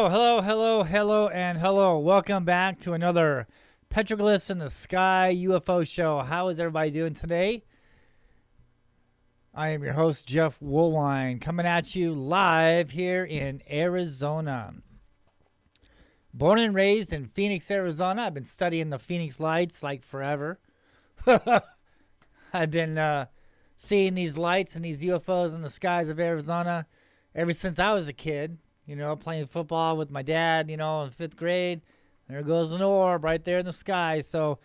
And hello. Welcome back to another Petroglyphs in the Sky UFO show. How is everybody doing today? I am your host, Jeff Woolwine, coming at you live here in Arizona. Born and raised in Phoenix, Arizona. I've been studying the Phoenix Lights like forever. I've been seeing these lights and these UFOs in the skies of Arizona ever since I was a kid. You know, playing football with my dad, you know, in 5th grade. There goes an orb right there in the sky. So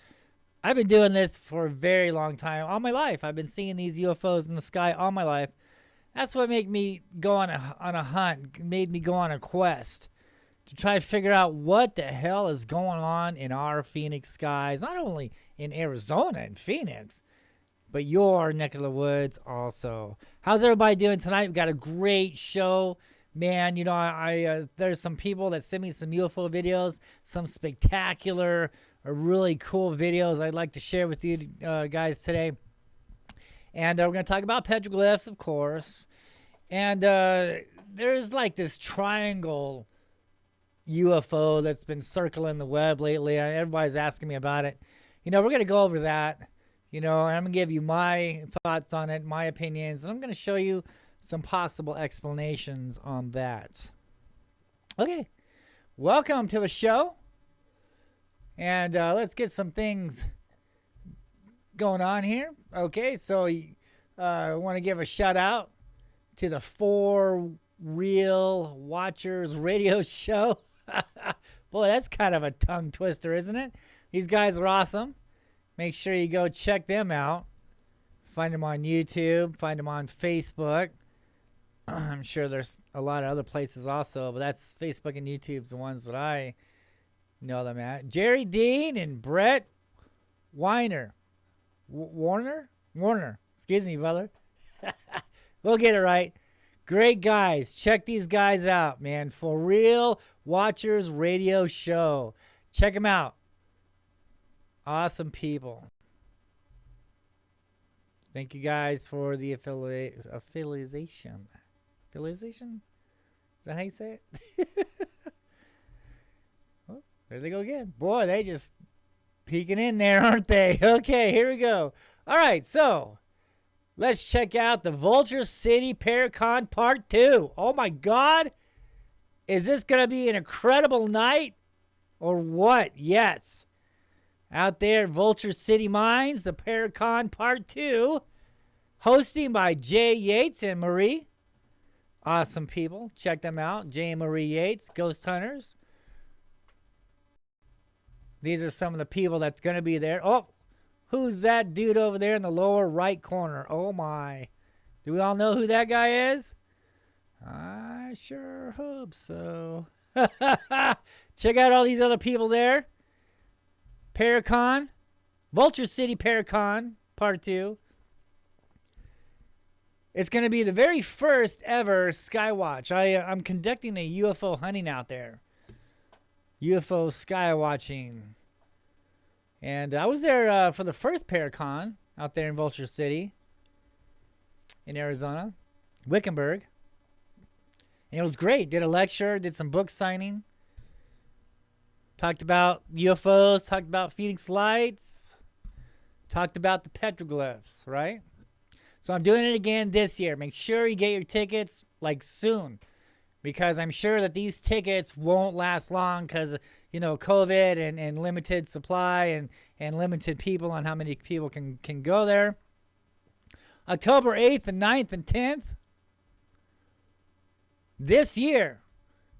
I've been doing this for a very long time. All my life, I've been seeing these UFOs in the sky all my life. That's what made me go on a hunt, made me go on a quest to try to figure out what the hell is going on in our Phoenix skies. Not only in Arizona and Phoenix, but your neck of the woods also. How's everybody doing tonight? We've got a great show. Man, you know, there's some people that send me some UFO videos, some spectacular or really cool videos I'd like to share with you guys today. And we're going to talk about petroglyphs, of course. And there's like this triangle UFO that's been circling the web lately. Everybody's asking me about it. You know, we're going to go over that. You know, and I'm going to give you my thoughts on it, my opinions, and I'm going to show you some possible explanations on that. Okay, welcome to the show. And let's get some things going on here. Okay, so I want to give a shout out to the For Real Watchers radio show. Boy, that's kind of a tongue twister, isn't it? These guys are awesome. Make sure you go check them out. Find them on YouTube. Find them on Facebook. I'm sure there's a lot of other places also, but that's Facebook and YouTube's the ones that I know them at. Jerry Dean and Brett Weiner. Warner? Excuse me, brother. We'll get it right. Great guys. Check these guys out, man. For Real Watchers Radio Show. Check them out. Awesome people. Thank you guys for the affiliation. Affiliation? Is that how you say it? Oh, there they go again. Boy, they just peeking in there, aren't they? Okay, here we go. All right, so let's check out the Vulture City Paracon Part 2. Oh, my God. Is this going to be an incredible night or what? Yes. Out there at Vulture City Mines, the Paracon Part 2, hosting by Jay Yates and Marie. Awesome people. Check them out. Jay and Marie Yates, Ghost Hunters. These are some of the people that's going to be there. Oh, who's that dude over there in the lower right corner? Oh, my. Do we all know who that guy is? I sure hope so. Check out all these other people there. Paracon, Vulture City Paracon, Part 2. It's going to be the very first ever Skywatch. I'm conducting a UFO hunting out there. UFO skywatching. And I was there for the first Paracon out there in Vulture City in Arizona, Wickenburg. And it was great. Did a lecture, did some book signing. Talked about UFOs, talked about Phoenix Lights, talked about the petroglyphs, right? So I'm doing it again this year. Make sure you get your tickets like soon, because I'm sure that these tickets won't last long because, you know, COVID and limited supply and limited people on how many people can go there. October 8th and 9th and 10th. This year,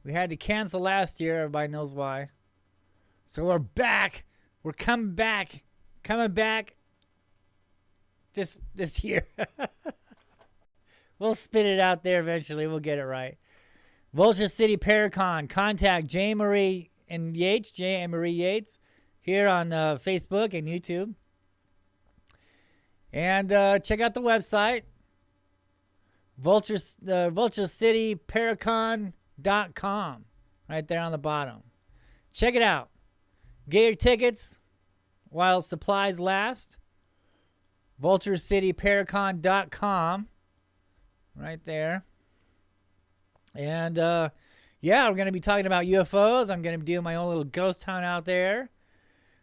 we had to cancel last year. Everybody knows why. So we're back. We're coming back this year. We'll spit it out there eventually. We'll get it right. Vulture City Paracon. Contact Jay and Marie Yates, here on Facebook and YouTube. And check out the website. VultureCityParacon.com. Right there on the bottom. Check it out. Get your tickets while supplies last. VultureCityParacon.com. Right there. And Yeah, we're going to be talking about UFOs. I'm going to be doing my own little ghost town out there.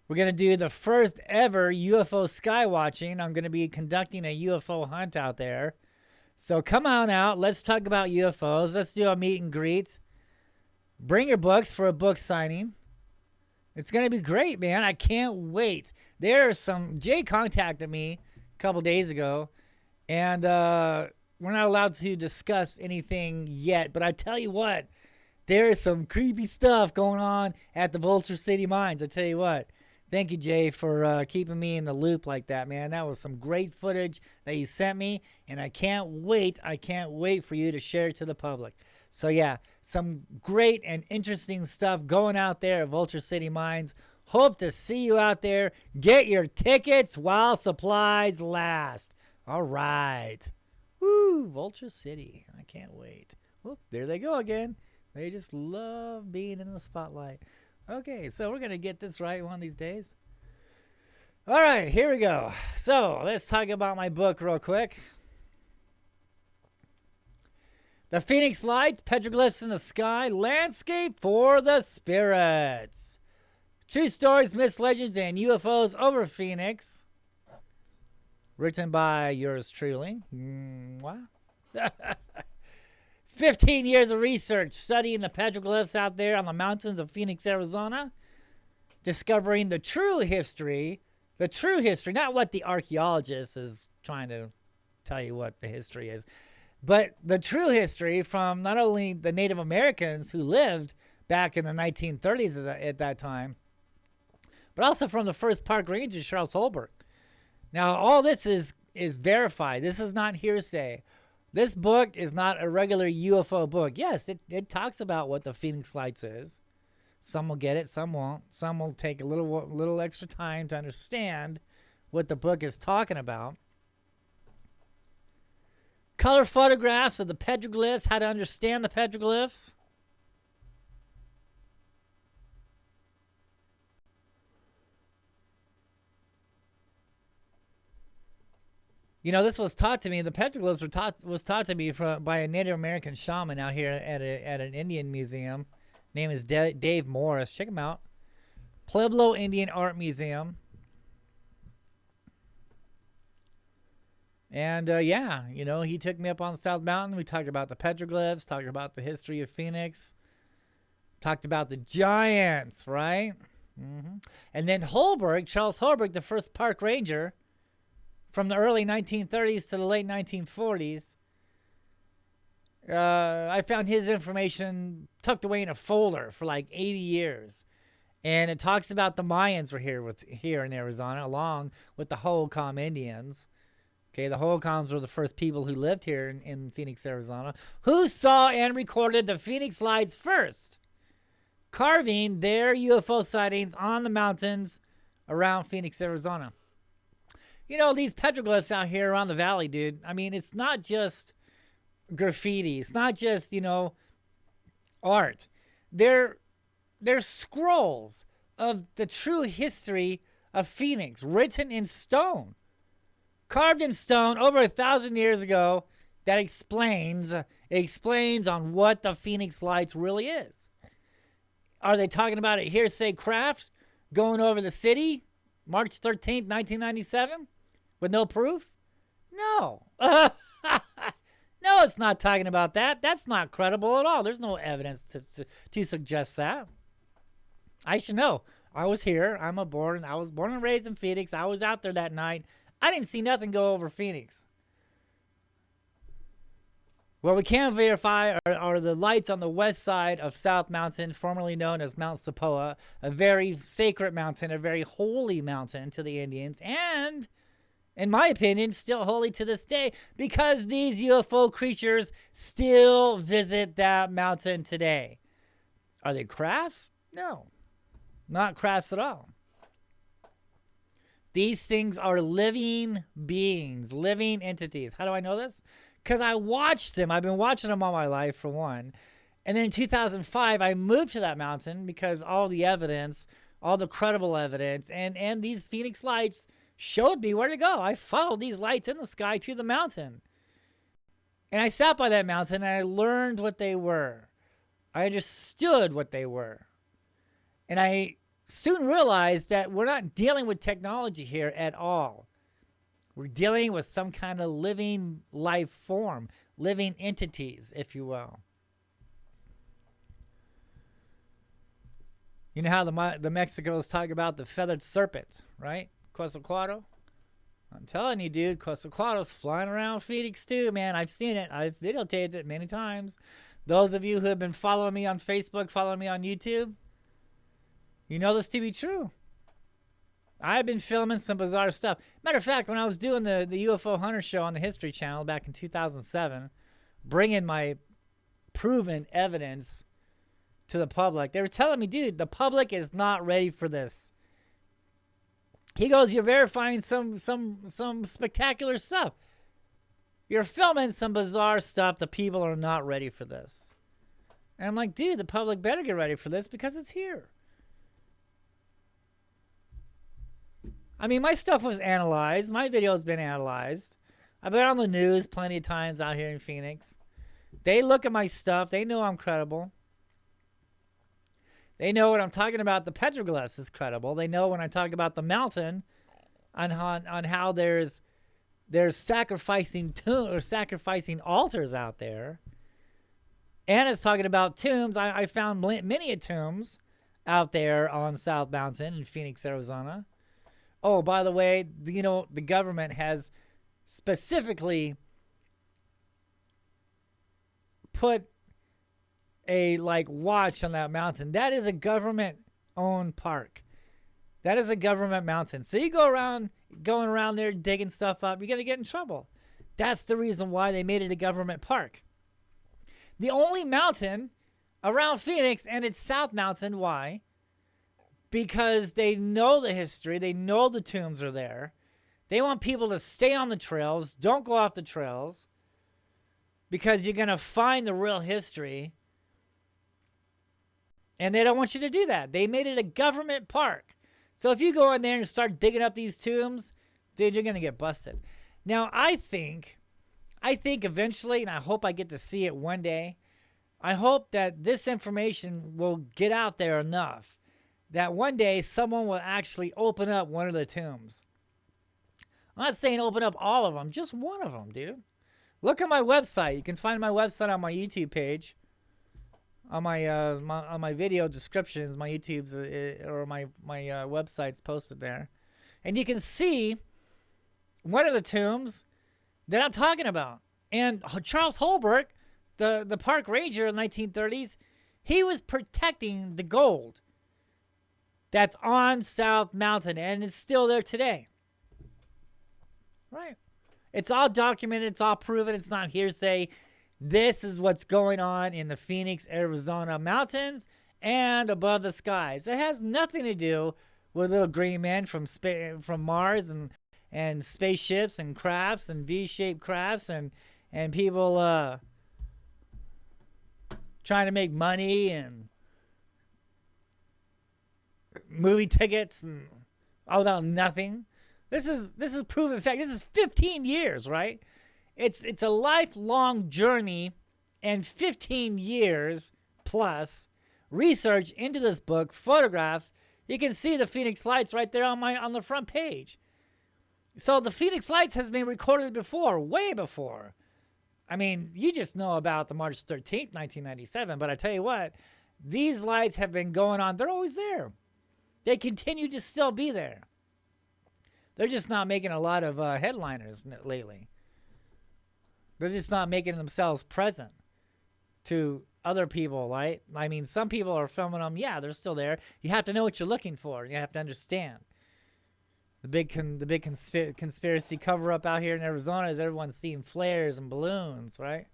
We're going to do the first ever UFO sky watching. I'm going to be conducting a UFO hunt out there. So come on out. Let's talk about UFOs. Let's do a meet and greet. Bring your books for a book signing. It's going to be great, man. I can't wait. Jay contacted me a couple days ago, and we're not allowed to discuss anything yet. But I tell you what, there is some creepy stuff going on at the Vulture City Mines. I tell you what. Thank you, Jay, for keeping me in the loop like that, man. That was some great footage that you sent me, and I can't wait for you to share it to the public. So, yeah, some great and interesting stuff going out there at Vulture City Mines. Hope to see you out there. Get your tickets while supplies last. All right. Woo, Vulture City. I can't wait. Whoop, there they go again. They just love being in the spotlight. Okay, so we're going to get this right one of these days. All right, here we go. So let's talk about my book real quick. The Phoenix Lights Petroglyphs in the Sky, Landscape for the Spirits. True stories, myths, legends, and UFOs over Phoenix. Written by yours truly. Wow. 15 years of research studying the petroglyphs out there on the mountains of Phoenix, Arizona. Discovering the true history, not what the archaeologist is trying to tell you what the history is, but the true history from not only the Native Americans who lived back in the 1930s at that time, but also from the first park ranger, Charles Holbrook. Now, all this is verified. This is not hearsay. This book is not a regular UFO book. Yes, it talks about what the Phoenix Lights is. Some will get it, some won't. Some will take a little extra time to understand what the book is talking about. Color photographs of the petroglyphs, how to understand the petroglyphs. You know, this was taught to me. The petroglyphs was taught to me by a Native American shaman out here at an Indian museum. Name is Dave Morris. Check him out. Pueblo Indian Art Museum. And yeah, you know, he took me up on South Mountain. We talked about the petroglyphs, talked about the history of Phoenix, talked about the giants, right? And then Charles Holbrook, the first park ranger, from the early 1930s to the late 1940s, I found his information tucked away in a folder for like 80 years. And it talks about the Mayans were here in Arizona, along with the Hohokam Indians. Okay, the Hohokams were the first people who lived here in Phoenix, Arizona, who saw and recorded the Phoenix Lights first, carving their UFO sightings on the mountains around Phoenix, Arizona. You know, these petroglyphs out here around the valley, dude, I mean, it's not just graffiti. It's not just, you know, art. They're scrolls of the true history of Phoenix, written in stone. Carved in stone over 1,000 years ago, that explains on what the Phoenix Lights really is. Are they talking about a hearsay craft going over the city March 13th, 1997? With no proof? No. No, it's not talking about that. That's not credible at all. There's no evidence to suggest that. I should know. I was here. I was born and raised in Phoenix. I was out there that night. I didn't see nothing go over Phoenix. What we can verify are the lights on the west side of South Mountain, formerly known as Mount Sepoa, a very sacred mountain, a very holy mountain to the Indians, and, in my opinion, still holy to this day, because these UFO creatures still visit that mountain today. Are they crafts? No, not crafts at all. These things are living beings, living entities. How do I know this? Because I watched them. I've been watching them all my life, for one. And then in 2005, I moved to that mountain because all the evidence, all the credible evidence, and these Phoenix Lights showed me where to go. I followed these lights in the sky to the mountain. And I sat by that mountain and I learned what they were. I understood what they were. And I soon realized that we're not dealing with technology here at all. We're dealing with some kind of living life form, living entities, if you will. You know how the Mexicans talk about the feathered serpent, right? Quetzalcoatl. I'm telling you, dude, Quetzalcoatl's flying around Phoenix too, man. I've seen it. I've videotaped it many times. Those of you who have been following me on Facebook, following me on YouTube, you know this to be true. I've been filming some bizarre stuff. Matter of fact, when I was doing the UFO Hunter show on the History Channel back in 2007, bringing my proven evidence to the public, they were telling me, dude, the public is not ready for this. He goes, you're verifying some spectacular stuff. You're filming some bizarre stuff. The people are not ready for this. And I'm like, dude, the public better get ready for this because it's here. I mean, my stuff was analyzed. My video has been analyzed. I've been on the news plenty of times out here in Phoenix. They look at my stuff. They know I'm credible. They know what I'm talking about. The petroglyphs is credible. They know when I talk about the mountain on how there's sacrificing altars out there. And it's talking about tombs. I found many tombs out there on South Mountain in Phoenix, Arizona. Oh, by the way, you know, the government has specifically put a watch on that mountain. That is a government-owned park. That is a government mountain. So you going around there digging stuff up, you're going to get in trouble. That's the reason why they made it a government park. The only mountain around Phoenix, and it's South Mountain. Why? Because they know the history. They know the tombs are there. They want people to stay on the trails. Don't go off the trails. Because you're going to find the real history. And they don't want you to do that. They made it a government park. So if you go in there and start digging up these tombs, dude, you're going to get busted. Now, I think eventually, and I hope I get to see it one day, I hope that this information will get out there enough that one day someone will actually open up one of the tombs. I'm not saying open up all of them, just one of them, dude. Look at my website. You can find my website on my YouTube page. On my video descriptions, my YouTube's or my website's posted there. And you can see one of the tombs that I'm talking about. And Charles Holbrook, the park ranger in the 1930s, he was protecting the gold that's on South Mountain, and it's still there today. Right. It's all documented. It's all proven. It's not hearsay. This is what's going on in the Phoenix, Arizona mountains and above the skies. It has nothing to do with little green men from Mars and spaceships and crafts and V-shaped crafts and people trying to make money and movie tickets and all about nothing. This is proven fact. This is 15 years, right? It's a lifelong journey and 15 years plus research into this book, photographs. You can see the Phoenix Lights right there on the front page. So the Phoenix Lights has been recorded before, way before. I mean, you just know about the March 13th, 1997, but I tell you what, these lights have been going on. They're always there. They continue to still be there. They're just not making a lot of headliners lately. They're just not making themselves present to other people, right? I mean, some people are filming them. Yeah, they're still there. You have to know what you're looking for. You have to understand. The big conspiracy cover-up out here in Arizona is everyone's seeing flares and balloons, right?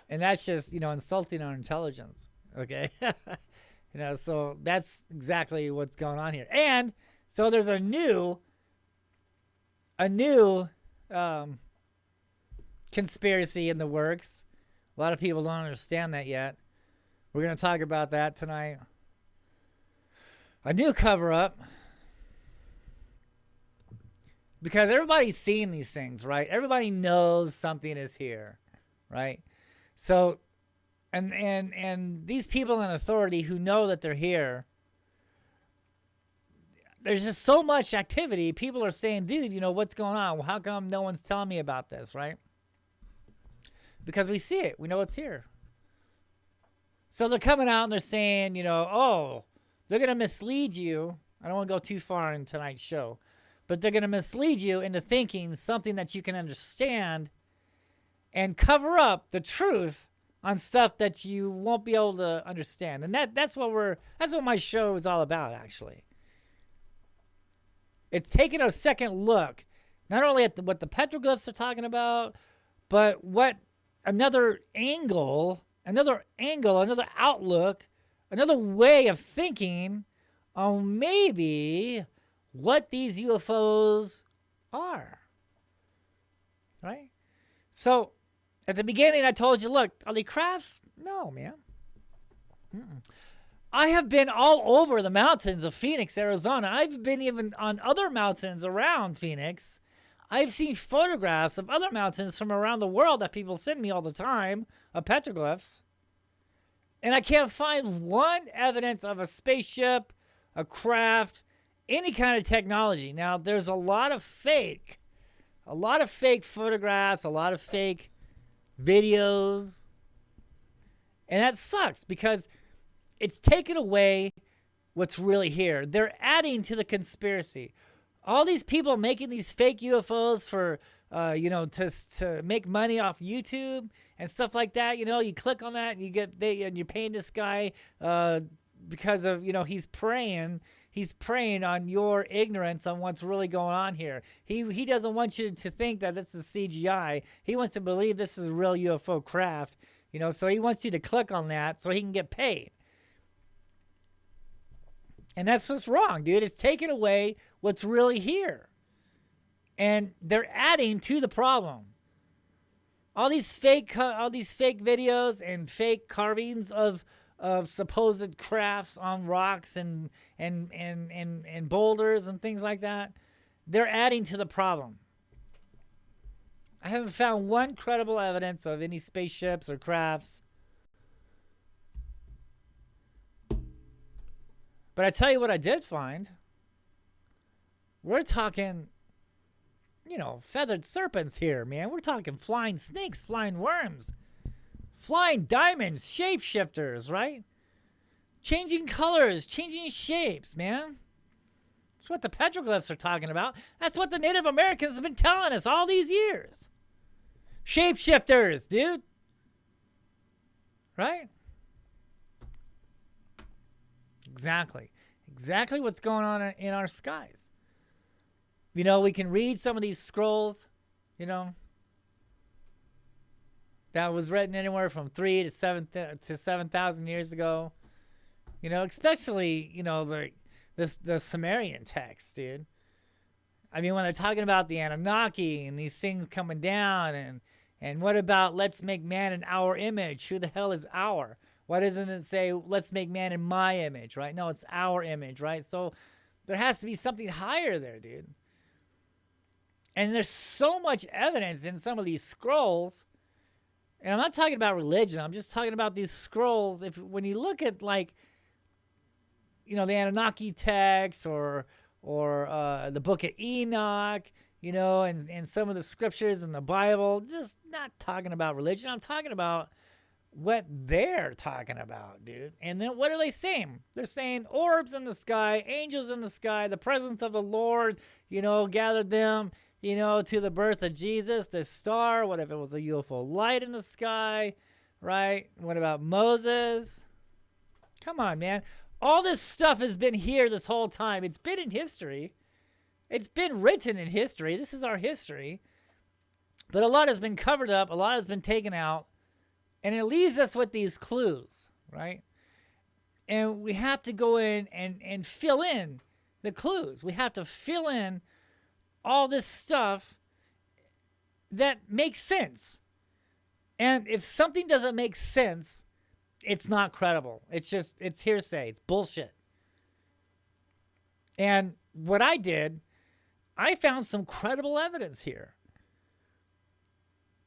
And that's just, insulting our intelligence, okay? So that's exactly what's going on here. And so there's a new conspiracy in the works. A lot of people don't understand that yet. We're going to talk about that tonight. A new cover-up. Because everybody's seeing these things, right? Everybody knows something is here, right? So And these people in authority who know that they're here, there's just so much activity. People are saying, dude, what's going on? Well, how come no one's telling me about this, right? Because we see it. We know it's here. So they're coming out and they're saying, oh, they're going to mislead you. I don't want to go too far in tonight's show, but they're going to mislead you into thinking something that you can understand and cover up the truth on stuff that you won't be able to understand. And that's what my show is all about, actually. It's taking a second look, not only at what the petroglyphs are talking about, but what another angle, another outlook, another way of thinking on maybe what these UFOs are. Right? So, at the beginning, I told you, look, are they crafts? No, man. I have been all over the mountains of Phoenix, Arizona. I've been even on other mountains around Phoenix. I've seen photographs of other mountains from around the world that people send me all the time of petroglyphs. And I can't find one evidence of a spaceship, a craft, any kind of technology. Now, there's a lot of fake photographs, a lot of fake videos. And that sucks because it's taken away what's really here. They're adding to the conspiracy. All these people making these fake UFOs for, to make money off YouTube and stuff like that. You click on that and you're paying this guy because of, he's preying on your ignorance on what's really going on here. He doesn't want you to think that this is CGI. He wants to believe this is a real UFO craft, so he wants you to click on that so he can get paid. And that's just wrong, dude. It's taking away what's really here. And they're adding to the problem. All these fake videos and fake carvings of supposed crafts on rocks and boulders and things like that, they're adding to the problem. I haven't found one credible evidence of any spaceships or crafts. But I tell you what I did find. We're talking, feathered serpents here, man. We're talking flying snakes, flying worms, flying diamonds, shapeshifters, right? Changing colors, changing shapes, man. That's what the petroglyphs are talking about. That's what the Native Americans have been telling us all these years. Shapeshifters, dude. Right? Exactly what's going on in our skies. We can read some of these scrolls, that was written anywhere from 3 to 7,000 years ago. Especially, the Sumerian text, dude. I mean, when they're talking about the Anunnaki and these things coming down and what about let's make man in our image? Who the hell is our? Why doesn't it say, let's make man in my image, right? No, it's our image, right? So there has to be something higher there, dude. And there's so much evidence in some of these scrolls. And I'm not talking about religion. I'm just talking about these scrolls. When you look at, the Anunnaki text or the book of Enoch, and some of the scriptures in the Bible, just not talking about religion. I'm talking about what they're talking about, dude. And then what are they saying? They're saying orbs in the sky, angels in the sky, the presence of the Lord, gathered them, to the birth of Jesus, the star. What if it was a UFO light in the sky, right? What about Moses? Come on, man. All this stuff has been here this whole time. It's been in history. It's been written in history. This is our history. But a lot has been covered up. A lot has been taken out. And it leaves us with these clues, right? And we have to go in and fill in the clues. We have to fill in all this stuff that makes sense. And if something doesn't make sense, it's not credible. It's hearsay. It's bullshit. And what I did, I found some credible evidence here.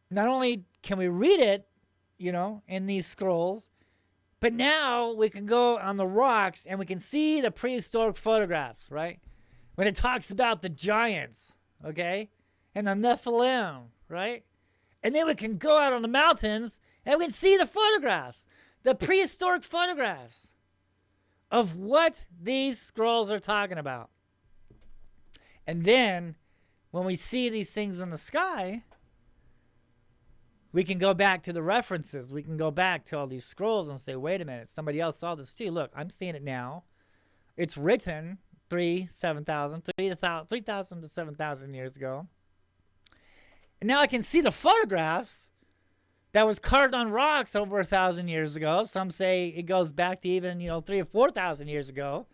Not only can we read it, in these scrolls. But now we can go on the rocks and we can see the prehistoric photographs, right? When it talks about the giants, okay? And the Nephilim, right? And then we can go out on the mountains and we can see the photographs, the prehistoric photographs of what these scrolls are talking about. And then when we see these things in the sky, we can go back to the references. We can go back to all these scrolls and say, wait a minute, somebody else saw this too. Look, I'm seeing it now. It's written 3,000 to 7,000 years ago. And now I can see the photographs that was carved on rocks over 1,000 years ago. Some say it goes back to even, 3,000 or 4,000 years ago.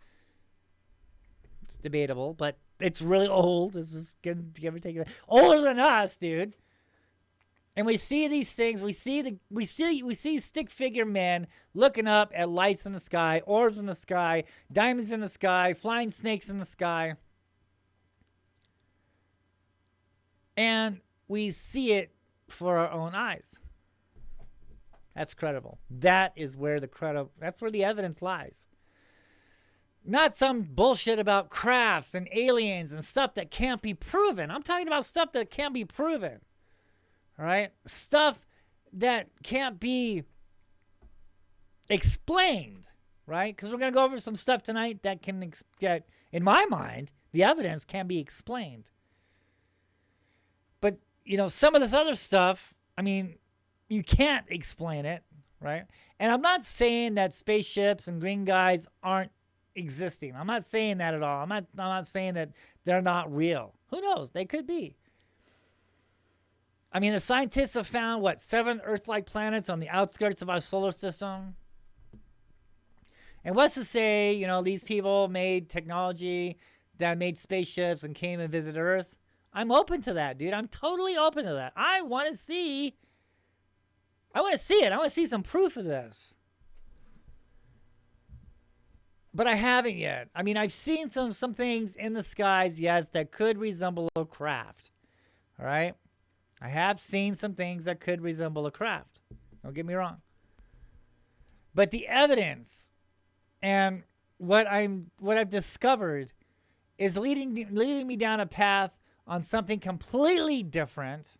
It's debatable, but it's really old. This is give or take older than us, dude. And we see these things. We see stick figure men looking up at lights in the sky, orbs in the sky, diamonds in the sky, flying snakes in the sky. And we see it for our own eyes. That's credible. That's where the evidence lies. Not some bullshit about crafts and aliens and stuff that can't be proven. I'm talking about stuff that can be proven. All right? Stuff that can't be explained, right? Because we're going to go over some stuff tonight that can get, in my mind, the evidence can be explained. But, some of this other stuff, you can't explain it, right? And I'm not saying that spaceships and green guys aren't existing. I'm not saying that at all. I'm not saying that they're not real. Who knows? They could be. The scientists have found, 7 Earth-like planets on the outskirts of our solar system? And what's to say, these people made technology that made spaceships and came and visited Earth? I'm open to that, dude. I'm totally open to that. I want to see it. I want to see some proof of this. But I haven't yet. I've seen some things in the skies, yes, that could resemble a craft. All right? I have seen some things that could resemble a craft. Don't get me wrong. But the evidence and what I've discovered is leading me down a path on something completely different.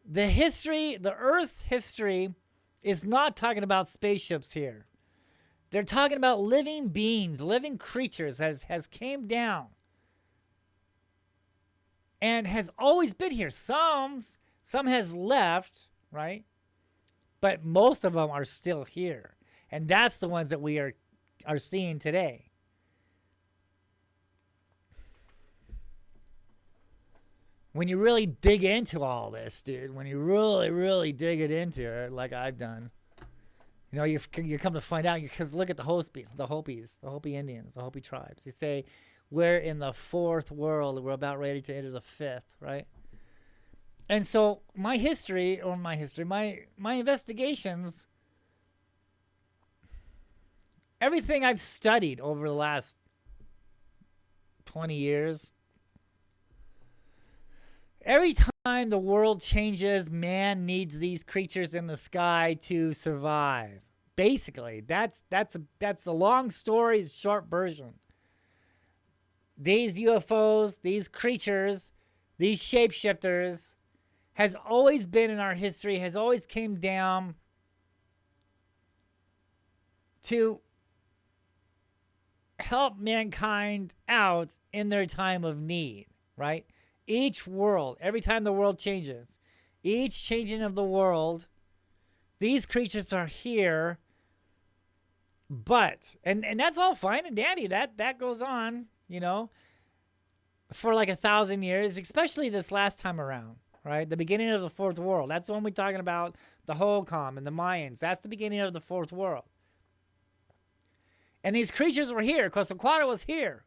The Earth's history is not talking about spaceships here. They're talking about living beings, living creatures has came down and has always been here. Some has left, right? But most of them are still here. And that's the ones that we are seeing today. When you really dig into all this, dude, when you really, really dig it into it, like I've done, you come to find out, because look at the Hopis, the Hopi Indians, the Hopi tribes. They say we're in the 4th world. We're about ready to enter the 5th, right? And so my investigations, everything I've studied over the last 20 years, every time the world changes, man needs these creatures in the sky to survive. Basically, that's the long story, short version. These UFOs, these creatures, these shapeshifters has always been in our history, has always came down to help mankind out in their time of need, right? Each world, every time the world changes, each changing of the world, these creatures are here. But, and that's all fine and dandy. That goes on, for like 1,000 years, especially this last time around, right? The beginning of the 4th world. That's when we're talking about the Holcomb and the Mayans. That's the beginning of the 4th world. And these creatures were here. Quetzalcoatl was here.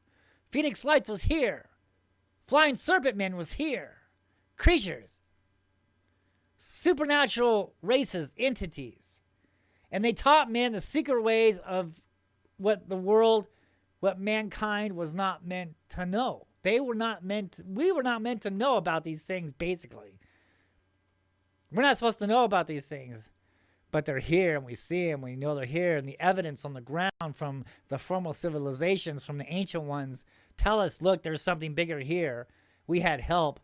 Phoenix Lights was here. Flying Serpent Men was here. Creatures. Supernatural races, entities. And they taught men the secret ways of what mankind was not meant to know. We were not meant to know about these things, basically. We're not supposed to know about these things, but they're here and we see them. We know they're here, and the evidence on the ground from the formal civilizations, from the ancient ones, tell us, look, there's something bigger here. We had help.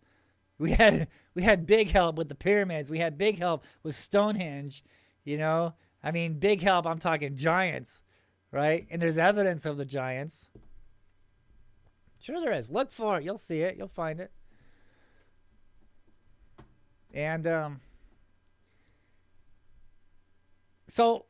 We had big help with the pyramids. We had big help with Stonehenge. You know, I mean, big help. I'm talking giants, right? And there's evidence of the giants. Sure, there is. Look for it. You'll see it. You'll find it. And so,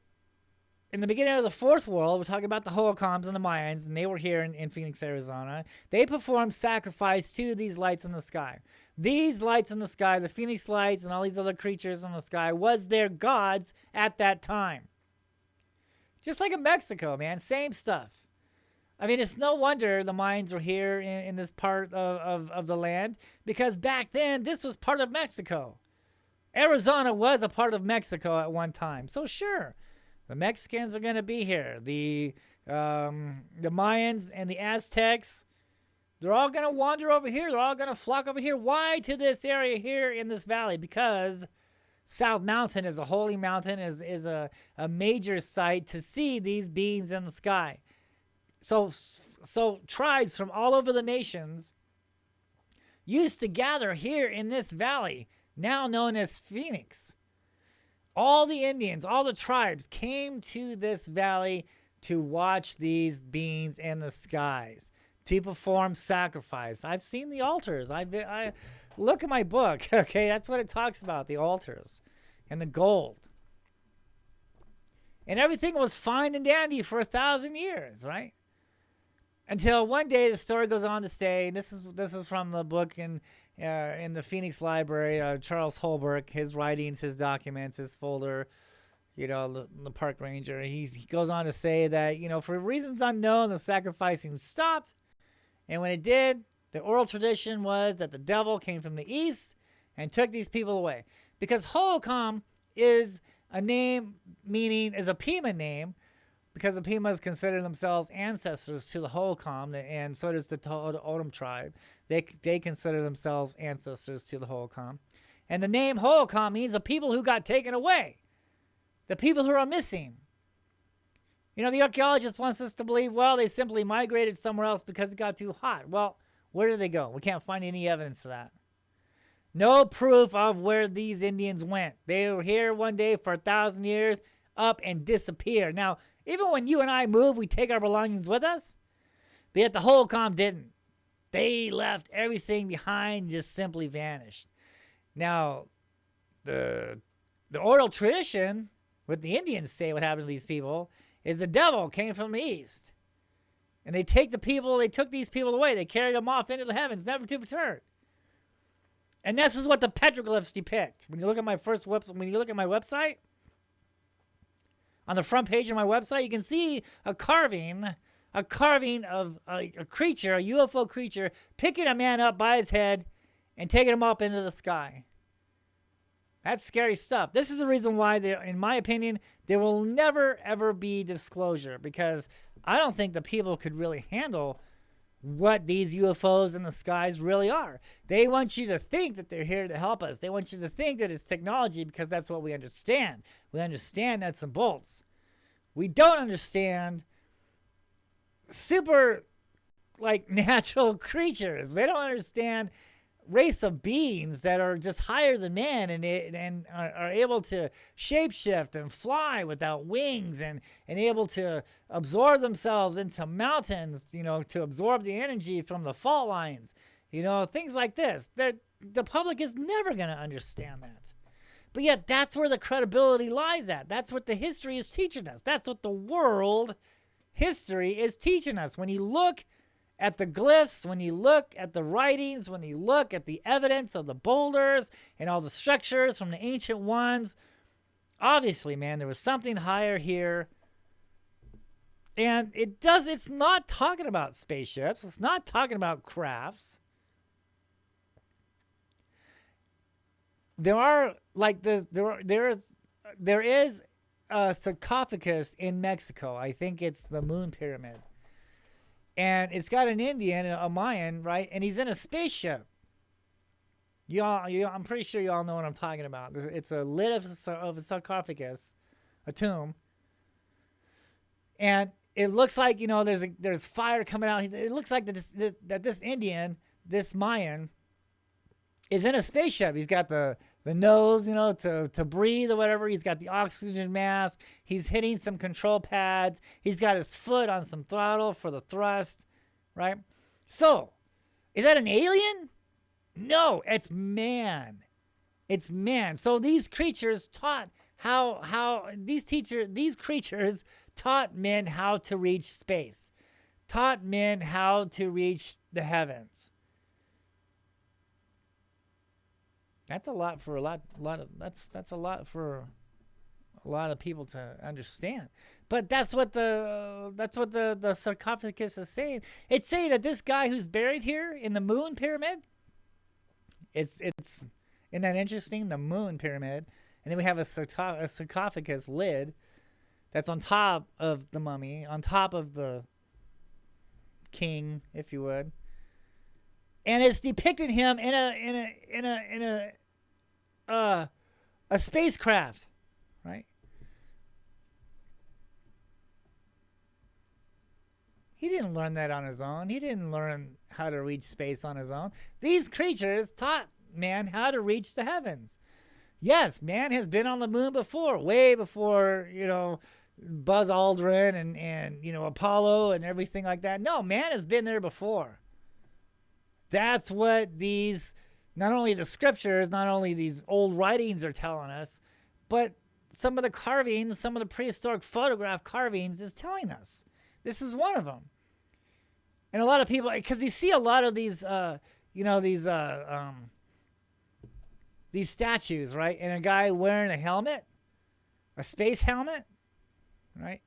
in the beginning of the Fourth World, we're talking about the Hohokams and the Mayans, and they were here in Phoenix, Arizona. They performed sacrifice to these lights in the sky. These lights in the sky, the Phoenix Lights and all these other creatures in the sky, was their gods at that time. Just like in Mexico, man, same stuff. I mean, it's no wonder the Mayans were here in this part of the land, because back then, this was part of Mexico. Arizona was a part of Mexico at one time. So sure, the Mexicans are going to be here. The Mayans and the Aztecs, they're all going to wander over here. They're all going to flock over here. Why to this area here in this valley? Because South Mountain is a holy mountain, is a major site to see these beings in the sky. So tribes from all over the nations used to gather here in this valley, now known as Phoenix. All the Indians, all the tribes came to this valley to watch these beings in the skies, to perform sacrifice. I've seen the altars. I look at my book, okay? That's what it talks about, the altars and the gold. And everything was fine and dandy for 1,000 years, right? Until one day, the story goes on to say, this is from the book in the Phoenix Library, Charles Holbrook, his writings, his documents, his folder, you know, the park ranger. He goes on to say that, you know, for reasons unknown, the sacrificing stopped. And when it did, the oral tradition was that the devil came from the east and took these people away. Because Hohokam is a name is a Pima name, because the Pimas consider themselves ancestors to the Hohokam, and so does the Totem tribe. They consider themselves ancestors to the Hohokam. And the name Hohokam means the people who got taken away, the people who are missing. You know, the archaeologist wants us to believe, well, they simply migrated somewhere else because it got too hot. Well, where did they go? We can't find any evidence of that. No proof of where these Indians went. They were here one day for 1,000 years, up and disappeared. Now, even when you and I move, we take our belongings with us. But yet the Hohokam didn't. They left everything behind, just simply vanished. Now, the oral tradition, what the Indians say what happened to these people, is the devil came from the east. And they took these people away. They carried them off into the heavens, never to return. And this is what the petroglyphs depict. When you look at my website, on the front page of my website, you can see a carving of a creature, a UFO creature, picking a man up by his head and taking him up into the sky. That's scary stuff. This is the reason why, in my opinion, there will never, ever be disclosure, because I don't think the people could really handle what these UFOs in the skies really are. They want you to think that they're here to help us. They want you to think that it's technology, because that's what we understand. We understand nuts and bolts. We don't understand super, like, natural creatures. They don't understand race of beings that are just higher than man and are able to shapeshift and fly without wings and able to absorb themselves into mountains, you know, to absorb the energy from the fault lines, you know, things like this. The public is never going to understand that. But yet that's where the credibility lies at. That's what the history is teaching us. That's what the world history is teaching us. When you look at the glyphs, when you look at the writings, when you look at the evidence of the boulders and all the structures from the ancient ones, obviously, man, there was something higher here. And it's not talking about spaceships. It's not talking about crafts. There is a sarcophagus in Mexico. I think it's the Moon Pyramid. And it's got an Indian, a Mayan, right? And he's in a spaceship. I'm pretty sure you all know what I'm talking about. It's a lid of a sarcophagus, a tomb, and it looks like there's fire coming out. It looks like that this Indian, this Mayan, is in a spaceship. He's got the nose, to breathe or whatever. He's got the oxygen mask. He's hitting some control pads. He's got his foot on some throttle for the thrust, right? So, is that an alien? No, it's man. It's man. So these creatures taught these creatures taught men how to reach space, taught men how to reach the heavens. That's a lot for that's a lot for a lot of people to understand. But that's what the sarcophagus is saying. It's saying that this guy who's buried here in the moon pyramid, it's isn't that interesting? The moon pyramid, and then we have a sarcophagus lid that's on top of the mummy, on top of the king, if you would. And it's depicting him in a spacecraft, right? He didn't learn that on his own. He didn't learn how to reach space on his own. These creatures taught man how to reach the heavens. Yes, man has been on the moon before, way before, Buzz Aldrin and Apollo and everything like that. No, man has been there before. That's what not only the scriptures, not only these old writings are telling us, but some of the carvings, some of the prehistoric photograph carvings is telling us. This is one of them. And a lot of people, because you see a lot of these statues, right? And a guy wearing a helmet, a space helmet, right?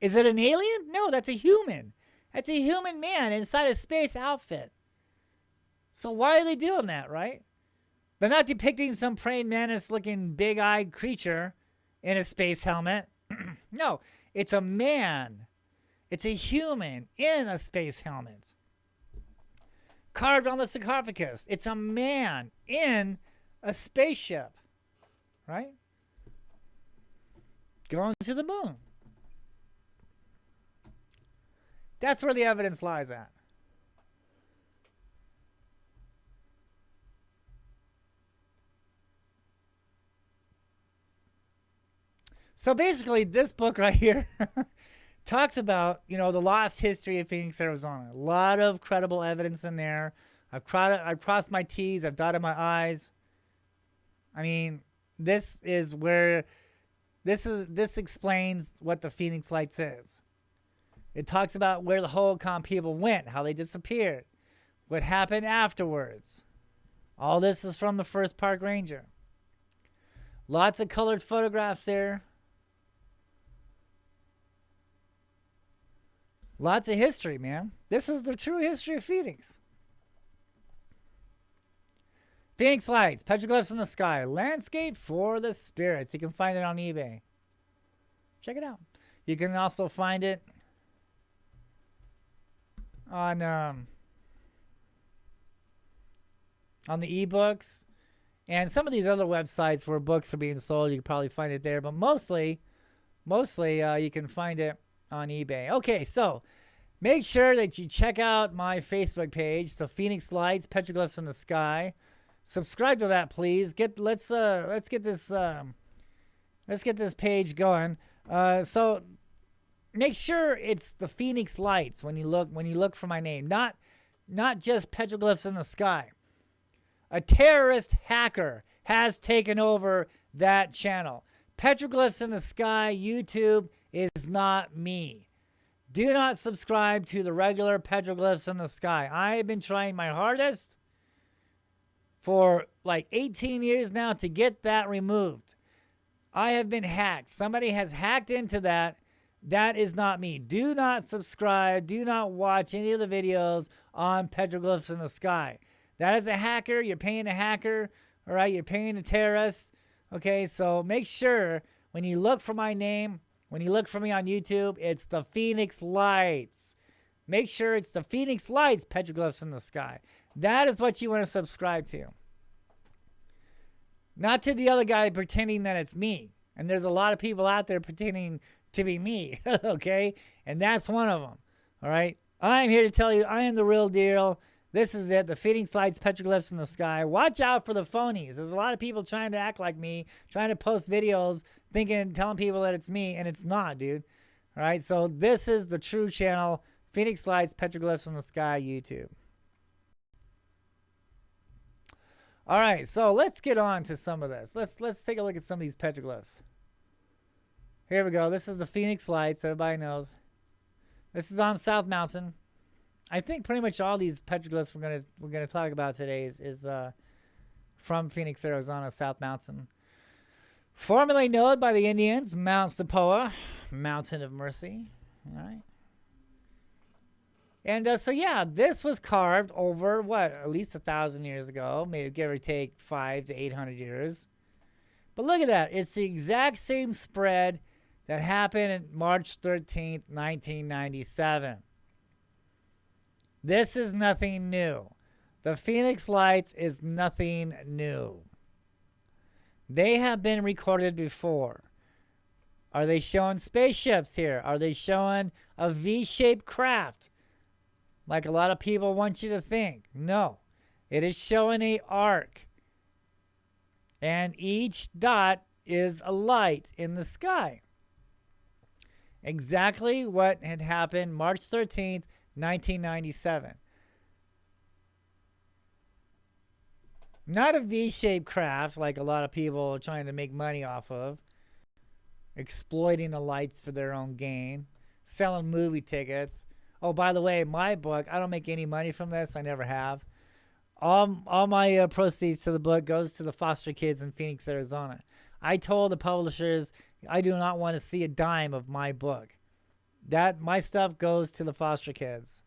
Is it an alien? No, that's a human. That's a human man inside a space outfit. So why are they doing that, right? They're not depicting some praying mantis looking big-eyed creature in a space helmet. No, it's a man. It's a human in a space helmet. Carved on the sarcophagus. It's a man in a spaceship, right? Going to the moon. That's where the evidence lies at. So basically, this book right here talks about, the lost history of Phoenix, Arizona. A lot of credible evidence in there. I've crossed my T's. I've dotted my I's. I mean, this explains what the Phoenix Lights is. It talks about where the Hohokam people went, how they disappeared, what happened afterwards. All this is from the first park ranger. Lots of colored photographs there. Lots of history, man. This is the true history of Phoenix. Phoenix Lights, Petroglyphs in the Sky, Landscape for the Spirits. You can find it on eBay. Check it out. You can also find it on the ebooks and some of these other websites where books are being sold. You can probably find it there, but mostly you can find it on eBay. Okay, so make sure that you check out my Facebook page, the Phoenix Lights Petroglyphs in the Sky. Subscribe to that, please. Let's get this page going. So make sure it's the Phoenix Lights when you look for my name, not just Petroglyphs in the Sky. A terrorist hacker has taken over that channel. Petroglyphs in the Sky YouTube is not me. Do not subscribe to the regular Petroglyphs in the Sky. I have been trying my hardest for like 18 years now to get that removed. I have been hacked. Somebody has hacked into that. That is not me. Do not subscribe. Do not watch any of the videos on Petroglyphs in the Sky. That is a hacker. You're paying a hacker. All right. You're paying a terrorist. Okay. So make sure when you look for my name, when you look for me on YouTube, it's the Phoenix Lights. Make sure it's the Phoenix Lights Petroglyphs in the Sky. That is what you want to subscribe to. Not to the other guy pretending that it's me. And there's a lot of people out there pretending to be me, okay? And that's one of them, all right? I am here to tell you I am the real deal. This is it, the Phoenix Lights Petroglyphs in the sky. Watch out for the phonies. There's a lot of people trying to act like me, trying to post videos, telling people that it's me, and it's not, dude. All right, so this is the true channel, Phoenix Lights Petroglyphs in the Sky YouTube. All right, so let's get on to some of this. Let's take a look at some of these petroglyphs. Here we go. This is the Phoenix Lights. Everybody knows. This is on South Mountain. I think pretty much all these petroglyphs we're gonna talk about today is from Phoenix, Arizona, South Mountain. Formerly known by the Indians, Mount Stapoa, Mountain of Mercy. All right. And so yeah, this was carved over what, at least 1,000 years ago, maybe give or take 500 to 800 years. But look at that. It's the exact same spread that happened on March 13th, 1997. This is nothing new. The Phoenix Lights is nothing new. They have been recorded before. Are they showing spaceships here? Are they showing a V-shaped craft? Like a lot of people want you to think. No. It is showing an arc. And each dot is a light in the sky. Exactly what had happened March 13th, 1997. Not a V-shaped craft like a lot of people are trying to make money off of. Exploiting the lights for their own gain. Selling movie tickets. Oh, by the way, my book, I don't make any money from this. I never have. All my proceeds to the book goes to the foster kids in Phoenix, Arizona. I told the publishers I do not want to see a dime of my book. That my stuff goes to the foster kids.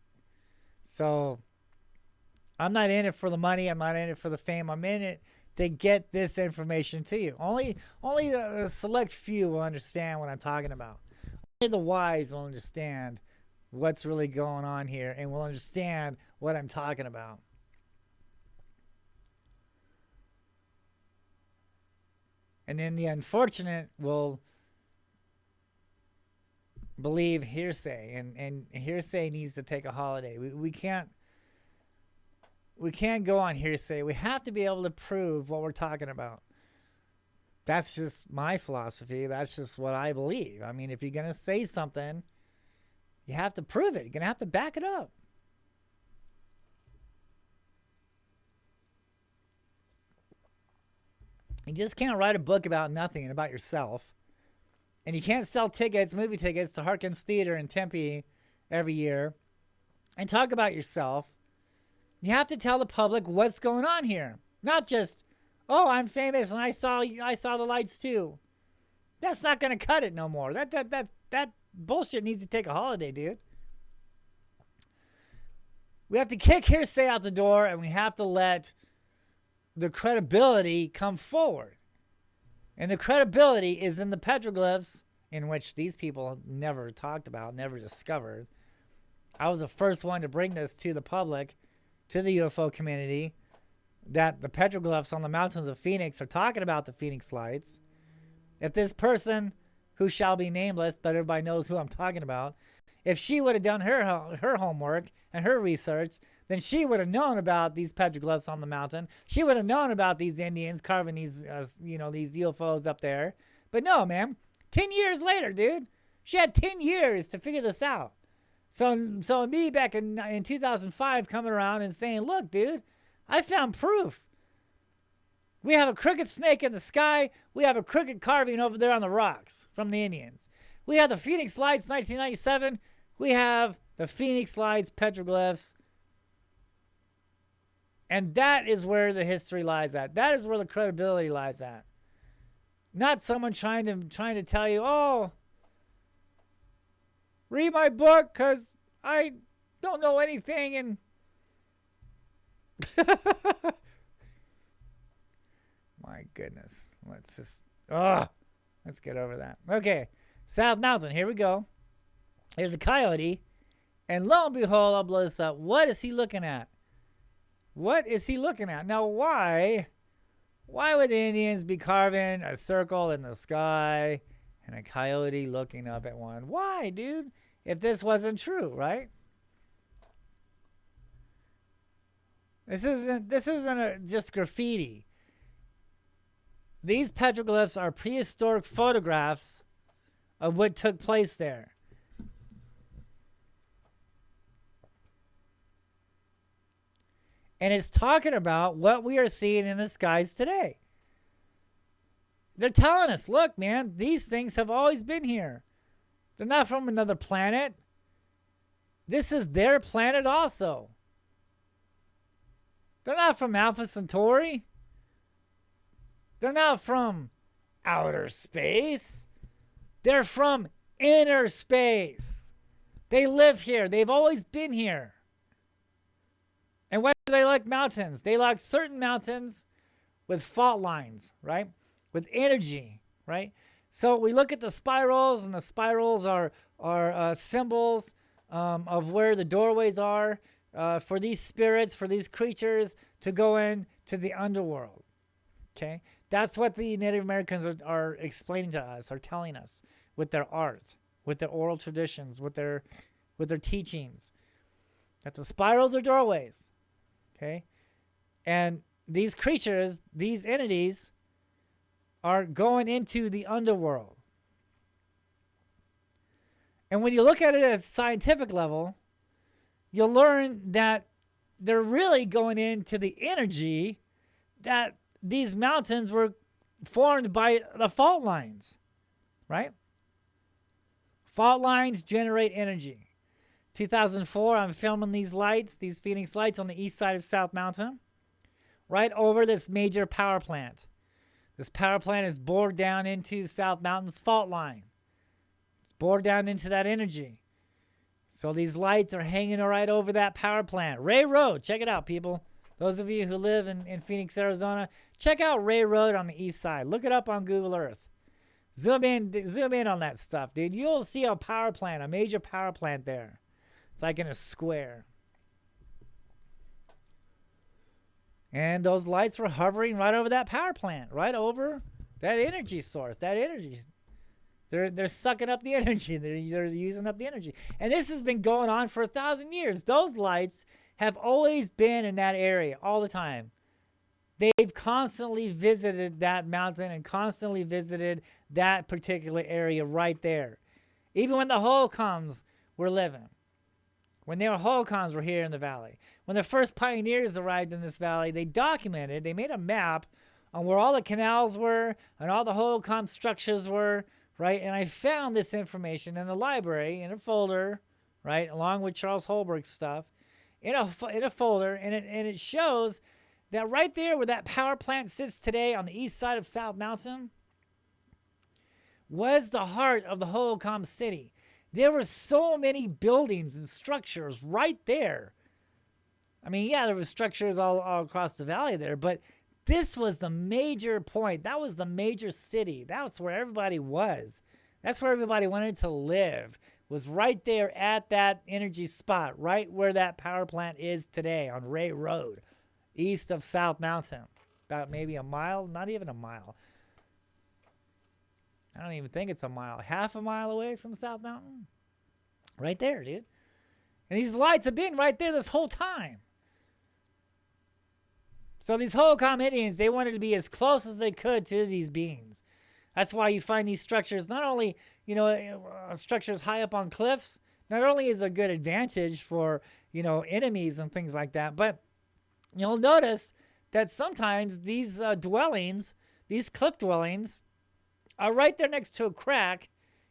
So I'm not in it for the money. I'm not in it for the fame. I'm in it to get this information to you. Only a select few will understand what I'm talking about. Only the wise will understand what's really going on here and will understand what I'm talking about. And then the unfortunate will believe hearsay, and hearsay needs to take a holiday. We can't go on hearsay. We have to be able to prove what we're talking about. That's just my philosophy. That's just what I believe. I mean, if you're going to say something, you have to prove it. You're going to have to back it up. You just can't write a book about nothing and about yourself. And you can't sell tickets, movie tickets to Harkins Theater in Tempe every year and talk about yourself. You have to tell the public what's going on here. Not just, oh, I'm famous and I saw the lights too. That's not going to cut it no more. That bullshit needs to take a holiday, dude. We have to kick hearsay out the door, and we have to let the credibility come forward. And the credibility is in the petroglyphs, in which these people never talked about, never discovered. I was the first one to bring this to the public, to the UFO community, that the petroglyphs on the mountains of Phoenix are talking about the Phoenix Lights. If this person, who shall be nameless, but everybody knows who I'm talking about, if she would have done her homework and her research, then she would have known about these petroglyphs on the mountain. She would have known about these Indians carving these, these UFOs up there. But no, man, 10 years later, dude, she had 10 years to figure this out. So me back in 2005 coming around and saying, look, dude, I found proof. We have a crooked snake in the sky. We have a crooked carving over there on the rocks from the Indians. We have the Phoenix Lights 1997. We have the Phoenix Lights petroglyphs. And that is where the history lies at. That is where the credibility lies at. Not someone trying to tell you, oh, read my book because I don't know anything and my goodness. Let's get over that. Okay. South Mountain. Here we go. There's a coyote. And lo and behold, I'll blow this up. What is he looking at? What is he looking at? Now, why Why would the Indians be carving a circle in the sky and a coyote looking up at one? Why, dude? If this wasn't true, right? This isn't just graffiti. These petroglyphs are prehistoric photographs of what took place there. And it's talking about what we are seeing in the skies today. They're telling us, look, man, these things have always been here. They're not from another planet. This is their planet also. They're not from Alpha Centauri. They're not from outer space. They're from inner space. They live here. They've always been here. And why do they like mountains? They like certain mountains with fault lines, right? With energy, right? So we look at the spirals, and the spirals are symbols of where the doorways are for these spirits, for these creatures to go into the underworld. Okay? That's what the Native Americans are explaining to us, are telling us with their art, with their oral traditions, with their teachings. That the spirals are doorways. Okay? And these creatures, these entities, are going into the underworld. And when you look at it at a scientific level, you'll learn that they're really going into the energy that these mountains were formed by the fault lines, right? Fault lines generate energy. 2004, I'm filming these lights, these Phoenix Lights on the east side of South Mountain, right over this major power plant. This power plant is bored down into South Mountain's fault line. It's bored down into that energy. So these lights are hanging right over that power plant. Ray Road, check it out, people. Those of you who live in Phoenix, Arizona, check out Ray Road on the east side. Look it up on Google Earth. Zoom in on that stuff, dude. You'll see a power plant, a major power plant there. It's like in a square. And those lights were hovering right over that power plant, right over that energy source. That energy, they're sucking up the energy. They're using up the energy. And this has been going on for 1,000 years. Those lights have always been in that area all the time. They've constantly visited that mountain and constantly visited that particular area right there. Even when the Holcombs were living. When the Holcombs were here in the valley. When the first pioneers arrived in this valley, they documented, they made a map on where all the canals were and all the Holcomb structures were, right? And I found this information in the library in a folder, right, along with Charles Holberg's stuff, in a folder, and it shows that right there where that power plant sits today on the east side of South Mountain was the heart of the Holcomb city. There were so many buildings and structures right there. I mean, yeah, there were structures all across the valley there, but this was the major point. That was the major city. That's where everybody was. That's where everybody wanted to live, was right there at that energy spot, right where that power plant is today on Ray Road, east of South Mountain. About maybe a mile, not even a mile. I don't even think it's a mile. Half a mile away from South Mountain. Right there, dude. And these lights have been right there this whole time. So these Holcomb Indians, they wanted to be as close as they could to these beings. That's why you find these structures, not only, structures high up on cliffs, not only is a good advantage for, enemies and things like that, but you'll notice that sometimes these dwellings, these cliff dwellings, are right there next to a crack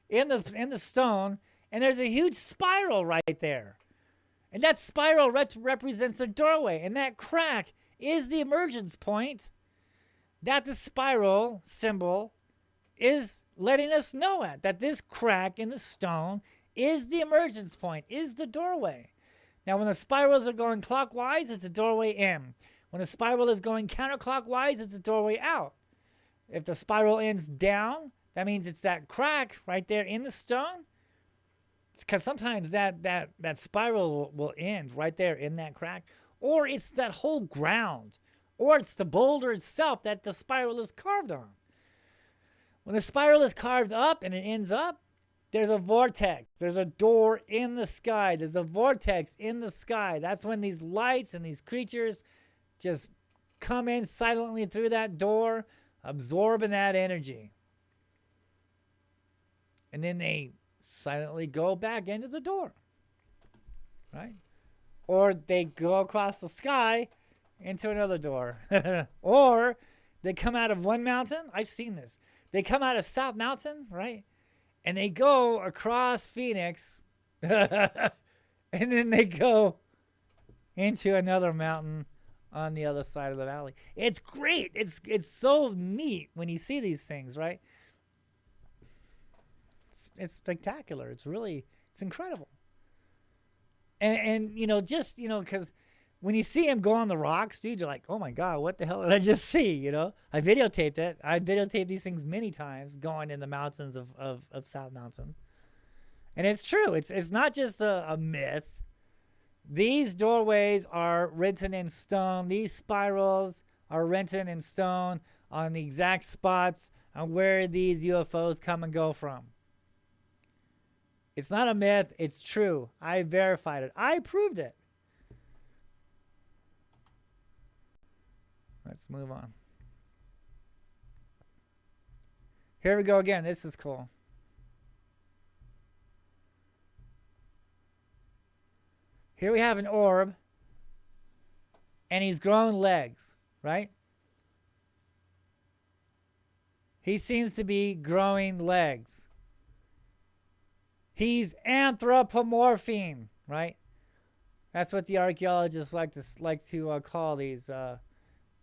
in the stone, and there's a huge spiral right there. And that spiral represents a doorway, and that crack is the emergence point that the spiral symbol is letting us know that this crack in the stone is the emergence point, is the doorway. Now, when the spirals are going clockwise, it's a doorway in. When the spiral is going counterclockwise, it's a doorway out. If the spiral ends down, that means it's that crack right there in the stone. It's because sometimes that spiral will end right there in that crack. Or it's that whole ground or it's the boulder itself that the spiral is carved on. When the spiral is carved up and it ends up, there's a vortex. There's a door in the sky. There's a vortex in the sky. That's when these lights and these creatures just come in silently through that door, absorbing that energy. And then they silently go back into the door, right? Or they go across the sky into another door. Or they come out of one mountain. I've seen this. They come out of South Mountain, right? And they go across Phoenix. And then they go into another mountain on the other side of the valley. It's great. It's so neat when you see these things, right? It's spectacular. It's incredible. And just, because when you see him go on the rocks, dude, you're like, oh my God, what the hell did I just see? I videotaped it. I videotaped these things many times going in the mountains of South Mountain. And it's true. It's not just a myth. These doorways are written in stone. These spirals are written in stone on the exact spots on where these UFOs come and go from. It's not a myth. It's true. I verified it. I proved it. Let's move on. Here we go again. This is cool. Here we have an orb, and he's growing legs, right? He seems to be growing legs. He's anthropomorphine, right? That's what the archaeologists like to call these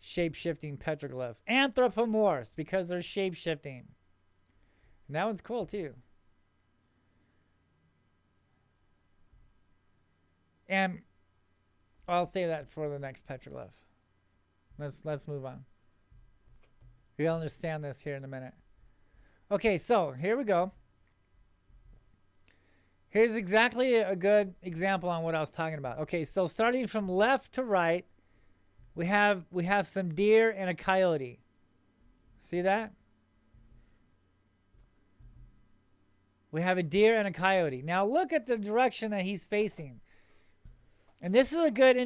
shape-shifting petroglyphs. Anthropomorphs, because they're shape-shifting. And that one's cool too. And I'll say that for the next petroglyph. Let's move on. You'll understand this here in a minute. Okay, so here we go. Here's exactly a good example on what I was talking about. Okay, so starting from left to right, we have some deer and a coyote. See that? We have a deer and a coyote. Now look at the direction that he's facing. And this is a good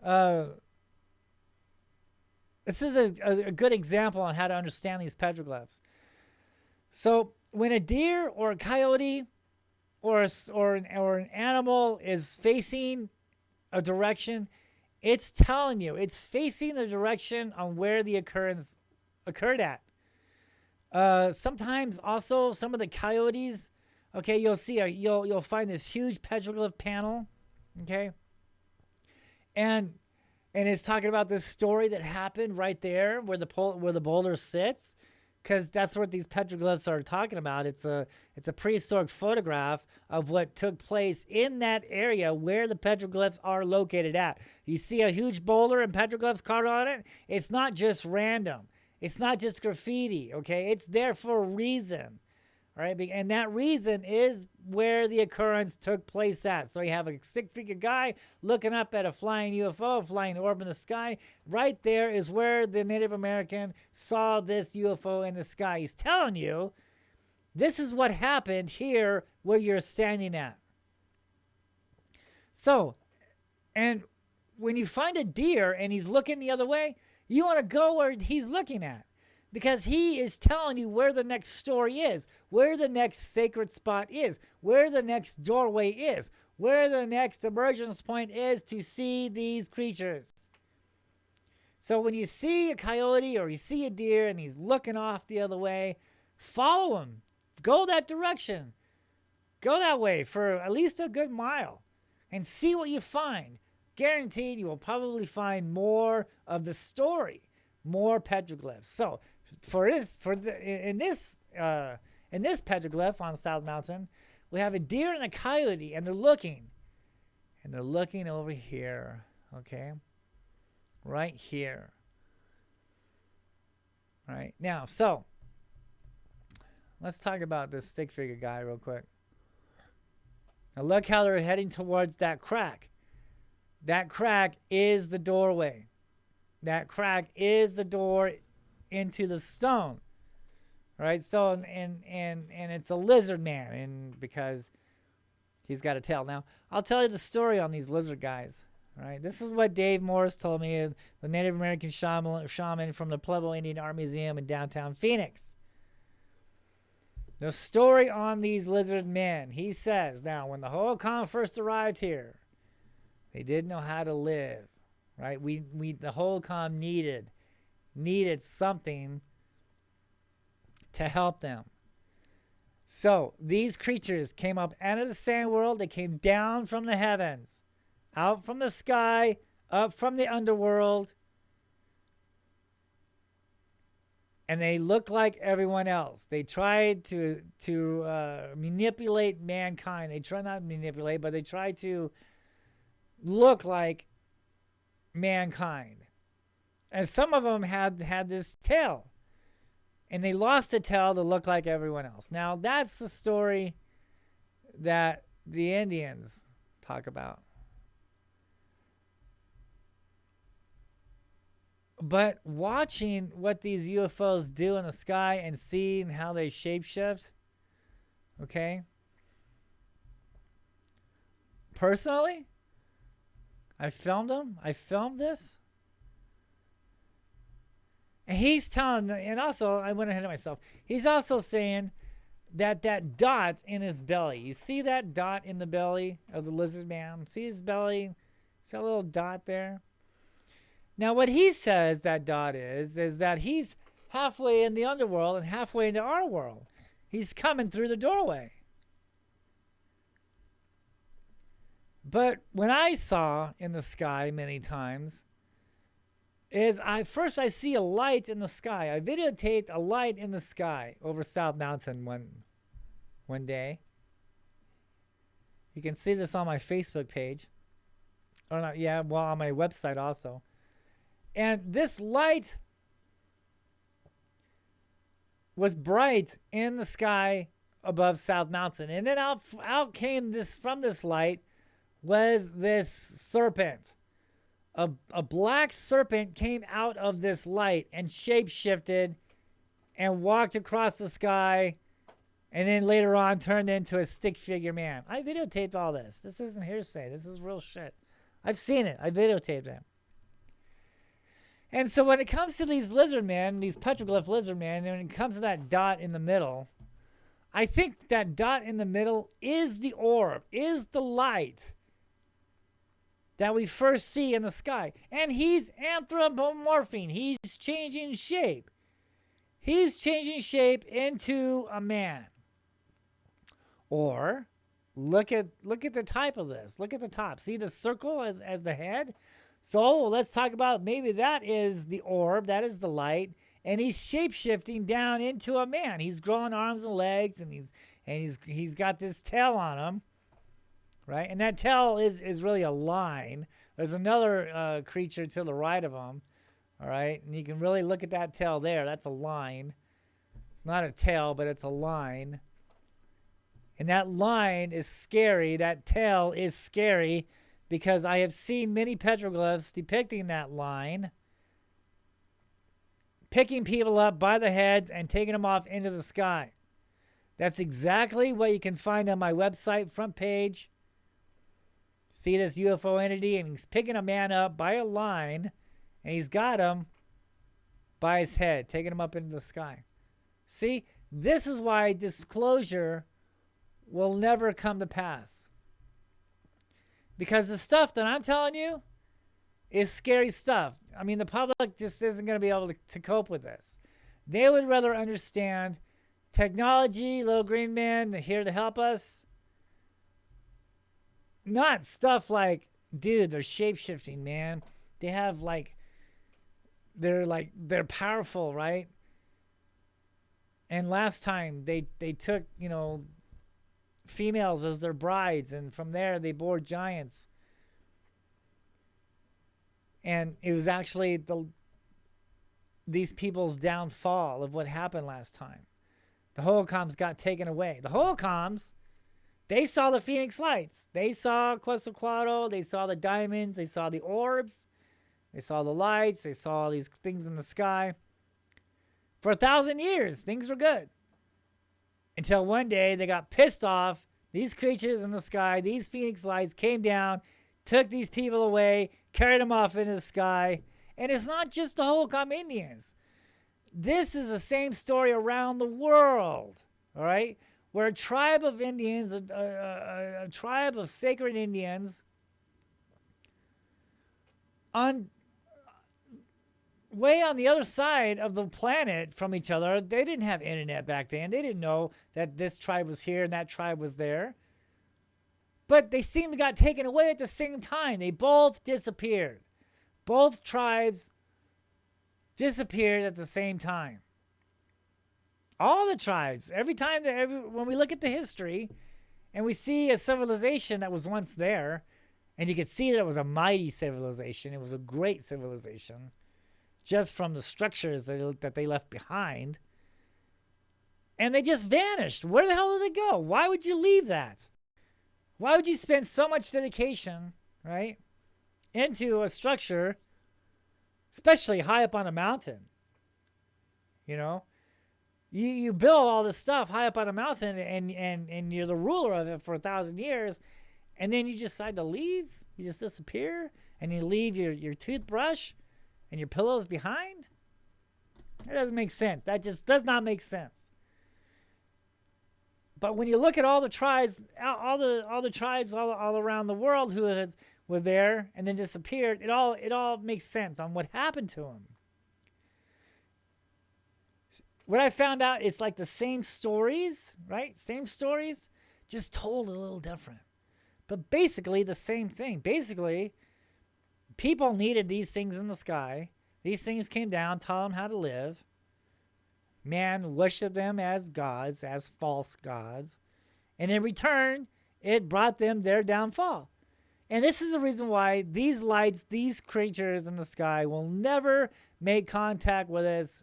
a good example on how to understand these petroglyphs. So when a deer or a coyote or an animal is facing a direction, it's telling you, it's facing the direction on where the occurrence occurred at. Sometimes also some of the coyotes, okay, you'll see you'll find this huge petroglyph panel, okay, and it's talking about this story that happened right there where the boulder sits, because that's what these petroglyphs are talking about. It's a prehistoric photograph of what took place in that area where the petroglyphs are located at. You see a huge boulder and petroglyphs carved on it. It's not just random. It's not just graffiti, okay? It's there for a reason, all right? And that reason is where the occurrence took place at. So you have a stick-figure guy looking up at a flying UFO, a flying orb in the sky. Right there is where the Native American saw this UFO in the sky. He's telling you, this is what happened here where you're standing at. So, and when you find a deer and he's looking the other way, you want to go where he's looking at, because he is telling you where the next story is, where the next sacred spot is, where the next doorway is, where the next emergence point is to see these creatures. So when you see a coyote or you see a deer and he's looking off the other way, follow him. Go that direction. Go that way for at least a good mile and see what you find. Guaranteed you will probably find more of the story, more petroglyphs. So in this petroglyph on South Mountain, we have a deer and a coyote, and they're looking over here, okay? Right here. All right, now, so let's talk about this stick figure guy real quick. Now look how they're heading towards that crack. That crack is the doorway. that crack is the door into the stone. Right? So and it's a lizard man, and because he's got a tail. Now, I'll tell you the story on these lizard guys. Right? This is what Dave Morris told me, the Native American shaman from the Pueblo Indian Art Museum in downtown Phoenix. The story on these lizard men. He says, now, when the Hohokam first arrived here, they didn't know how to live. Right? The Hohokam needed something to help them. So these creatures came up out of the sand world. They came down from the heavens, out from the sky, up from the underworld, and they look like everyone else. They tried to manipulate mankind. They try not to manipulate, but they try to look like mankind. And some of them had this tail. And they lost the tail to look like everyone else. Now, that's the story that the Indians talk about. But watching what these UFOs do in the sky and seeing how they shapeshift, okay? Personally, I filmed them. I filmed this. And he's telling, and also, I went ahead of myself. He's also saying that dot in his belly. You see that dot in the belly of the lizard man? See his belly? See that little dot there? Now, what he says that dot is that he's halfway in the underworld and halfway into our world. He's coming through the doorway. But when I saw in the sky many times, I see a light in the sky. I videotaped a light in the sky over South Mountain one day. You can see this on my Facebook page. Or not, yeah, well, on my website also. And this light was bright in the sky above South Mountain. And then out came this, from this light was this serpent. A black serpent came out of this light and shape-shifted and walked across the sky, and then later on turned into a stick figure man. I videotaped all this. This isn't hearsay. This is real shit. I've seen it. I videotaped it. And so when it comes to these lizard men, these petroglyph lizard men, and when it comes to that dot in the middle, I think that dot in the middle is the orb, is the light that we first see in the sky. And he's anthropomorphing. He's changing shape. He's changing shape into a man. Or look at the type of this. Look at the top. See the circle as the head? So let's talk about, maybe that is the orb, that is the light, and he's shape-shifting down into a man. He's growing arms and legs, and he's got this tail on him. Right? And that tail is really a line. There's another creature to the right of him. All right? And you can really look at that tail there. That's a line. It's not a tail, but it's a line. And that line is scary. That tail is scary because I have seen many petroglyphs depicting that line, picking people up by the heads and taking them off into the sky. That's exactly what you can find on my website, front page. See this UFO entity, and he's picking a man up by a line, and he's got him by his head, taking him up into the sky. See, this is why disclosure will never come to pass. Because the stuff that I'm telling you is scary stuff. I mean, the public just isn't going to be able to cope with this. They would rather understand technology, little green men here to help us. Not stuff like, dude, they're shape-shifting, man. They have they're powerful, right? And last time they took, females as their brides, and from there they bore giants. And it was actually these people's downfall of what happened last time. The Hohokams got taken away. The Hohokams, they saw the Phoenix Lights. They saw Quetzalcoatl. They saw the diamonds. They saw the orbs. They saw the lights. They saw all these things in the sky. For 1,000 years, things were good. Until one day they got pissed off. These creatures in the sky, these Phoenix Lights came down, took these people away, carried them off into the sky. And it's not just the Hohokam Indians. This is the same story around the world, all right? Where a tribe of Indians, a tribe of sacred Indians, way on the other side of the planet from each other, they didn't have internet back then. They didn't know that this tribe was here and that tribe was there. But they seemed to got taken away at the same time. They both disappeared. Both tribes disappeared at the same time. All the tribes. Every time when we look at the history and we see a civilization that was once there, and you can see that it was a mighty civilization. It was a great civilization, just from the structures that they left behind. And they just vanished. Where the hell did they go? Why would you leave that? Why would you spend so much dedication, right, into a structure, especially high up on a mountain? You know, you build all this stuff high up on a mountain, and you're the ruler of it for 1,000 years, and then you decide to leave. You just disappear, and you leave your toothbrush and your pillows behind. That doesn't make sense. That just does not make sense. But when you look at all the tribes, all the tribes all around the world who were there and then disappeared, it all makes sense on what happened to them. What I found out, it's like the same stories, right? Same stories, just told a little different. But basically the same thing. Basically, people needed these things in the sky. These things came down, taught them how to live. Man worshipped them as gods, as false gods. And in return, it brought them their downfall. And this is the reason why these lights, these creatures in the sky will never make contact with us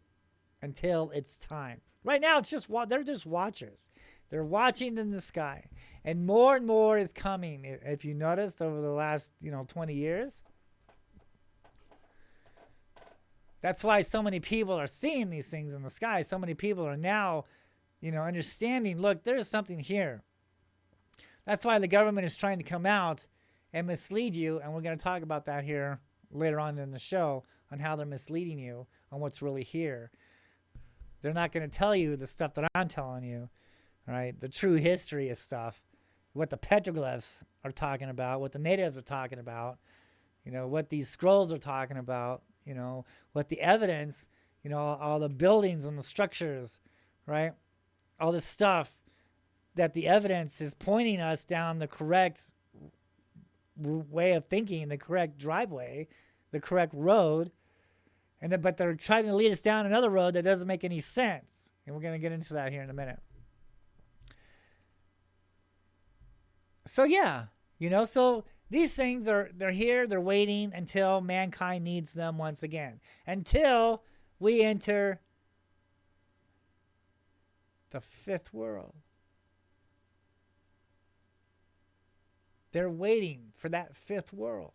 until it's time. Right now, they're just watchers. They're watching in the sky. And more is coming. If you noticed over the last, 20 years. That's why so many people are seeing these things in the sky. So many people are now, understanding, look, there's something here. That's why the government is trying to come out and mislead you. And we're going to talk about that here later on in the show, on how they're misleading you on what's really here. They're not going to tell you the stuff that I'm telling you, all right? The true history of stuff, what the petroglyphs are talking about, what the natives are talking about, what these scrolls are talking about, what the evidence, all the buildings and the structures, right? All this stuff that the evidence is pointing us down the correct way of thinking, the correct driveway, the correct road. But they're trying to lead us down another road that doesn't make any sense. And we're going to get into that here in a minute. So yeah, so these things they're here, they're waiting until mankind needs them once again. Until we enter the fifth world. They're waiting for that fifth world.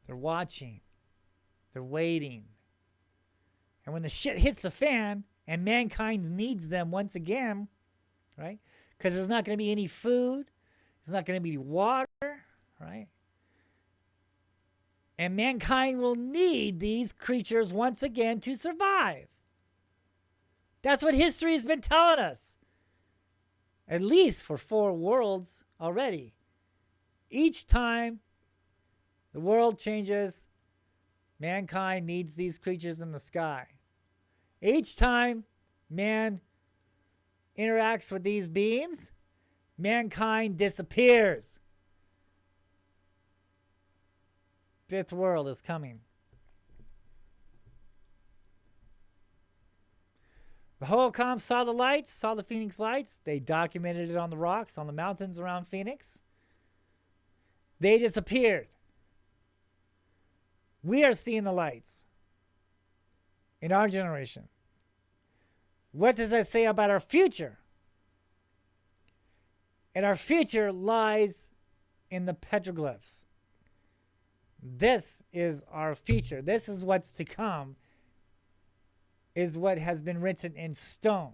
They're watching. They're waiting. And when the shit hits the fan and mankind needs them once again, right? Because there's not going to be any food. There's not going to be water, right? And mankind will need these creatures once again to survive. That's what history has been telling us. At least for 4 worlds already. Each time the world changes, mankind needs these creatures in the sky. Each time man interacts with these beings, mankind disappears. Fifth world is coming. The Hohokam saw the lights, saw the Phoenix Lights. They documented it on the rocks, on the mountains around Phoenix. They disappeared. We are seeing the lights in our generation. What does that say about our future? And our future lies in the petroglyphs. This is our future. This is what's to come, is what has been written in stone.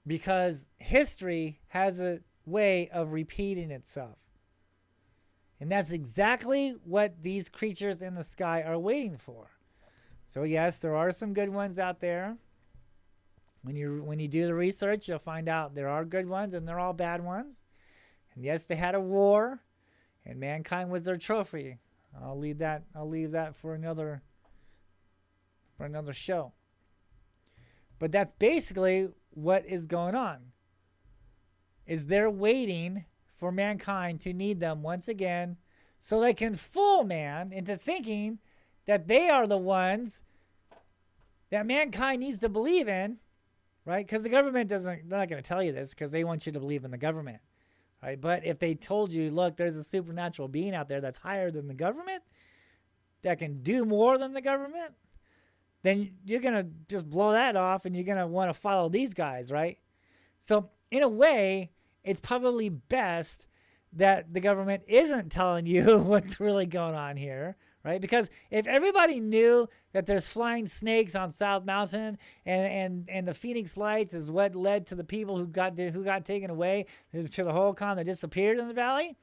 Because history has a way of repeating itself. And that's exactly what these creatures in the sky are waiting for. So yes, there are some good ones out there. When you do the research, you'll find out there are good ones and there are all bad ones. And yes, they had a war, and mankind was their trophy. I'll leave that for another show. But that's basically what is going on. Is they're waiting for mankind to need them once again, so they can fool man into thinking that they are the ones that mankind needs to believe in, right? Because the government they're not going to tell you this because they want you to believe in the government, right? But if they told you, look, there's a supernatural being out there that's higher than the government, that can do more than the government, then you're going to just blow that off and you're going to want to follow these guys, right? So in a way, it's probably best that the government isn't telling you what's really going on here, right? Because if everybody knew that there's flying snakes on South Mountain and the Phoenix Lights is what led to the people who got taken away to the Holocron that disappeared in the valley,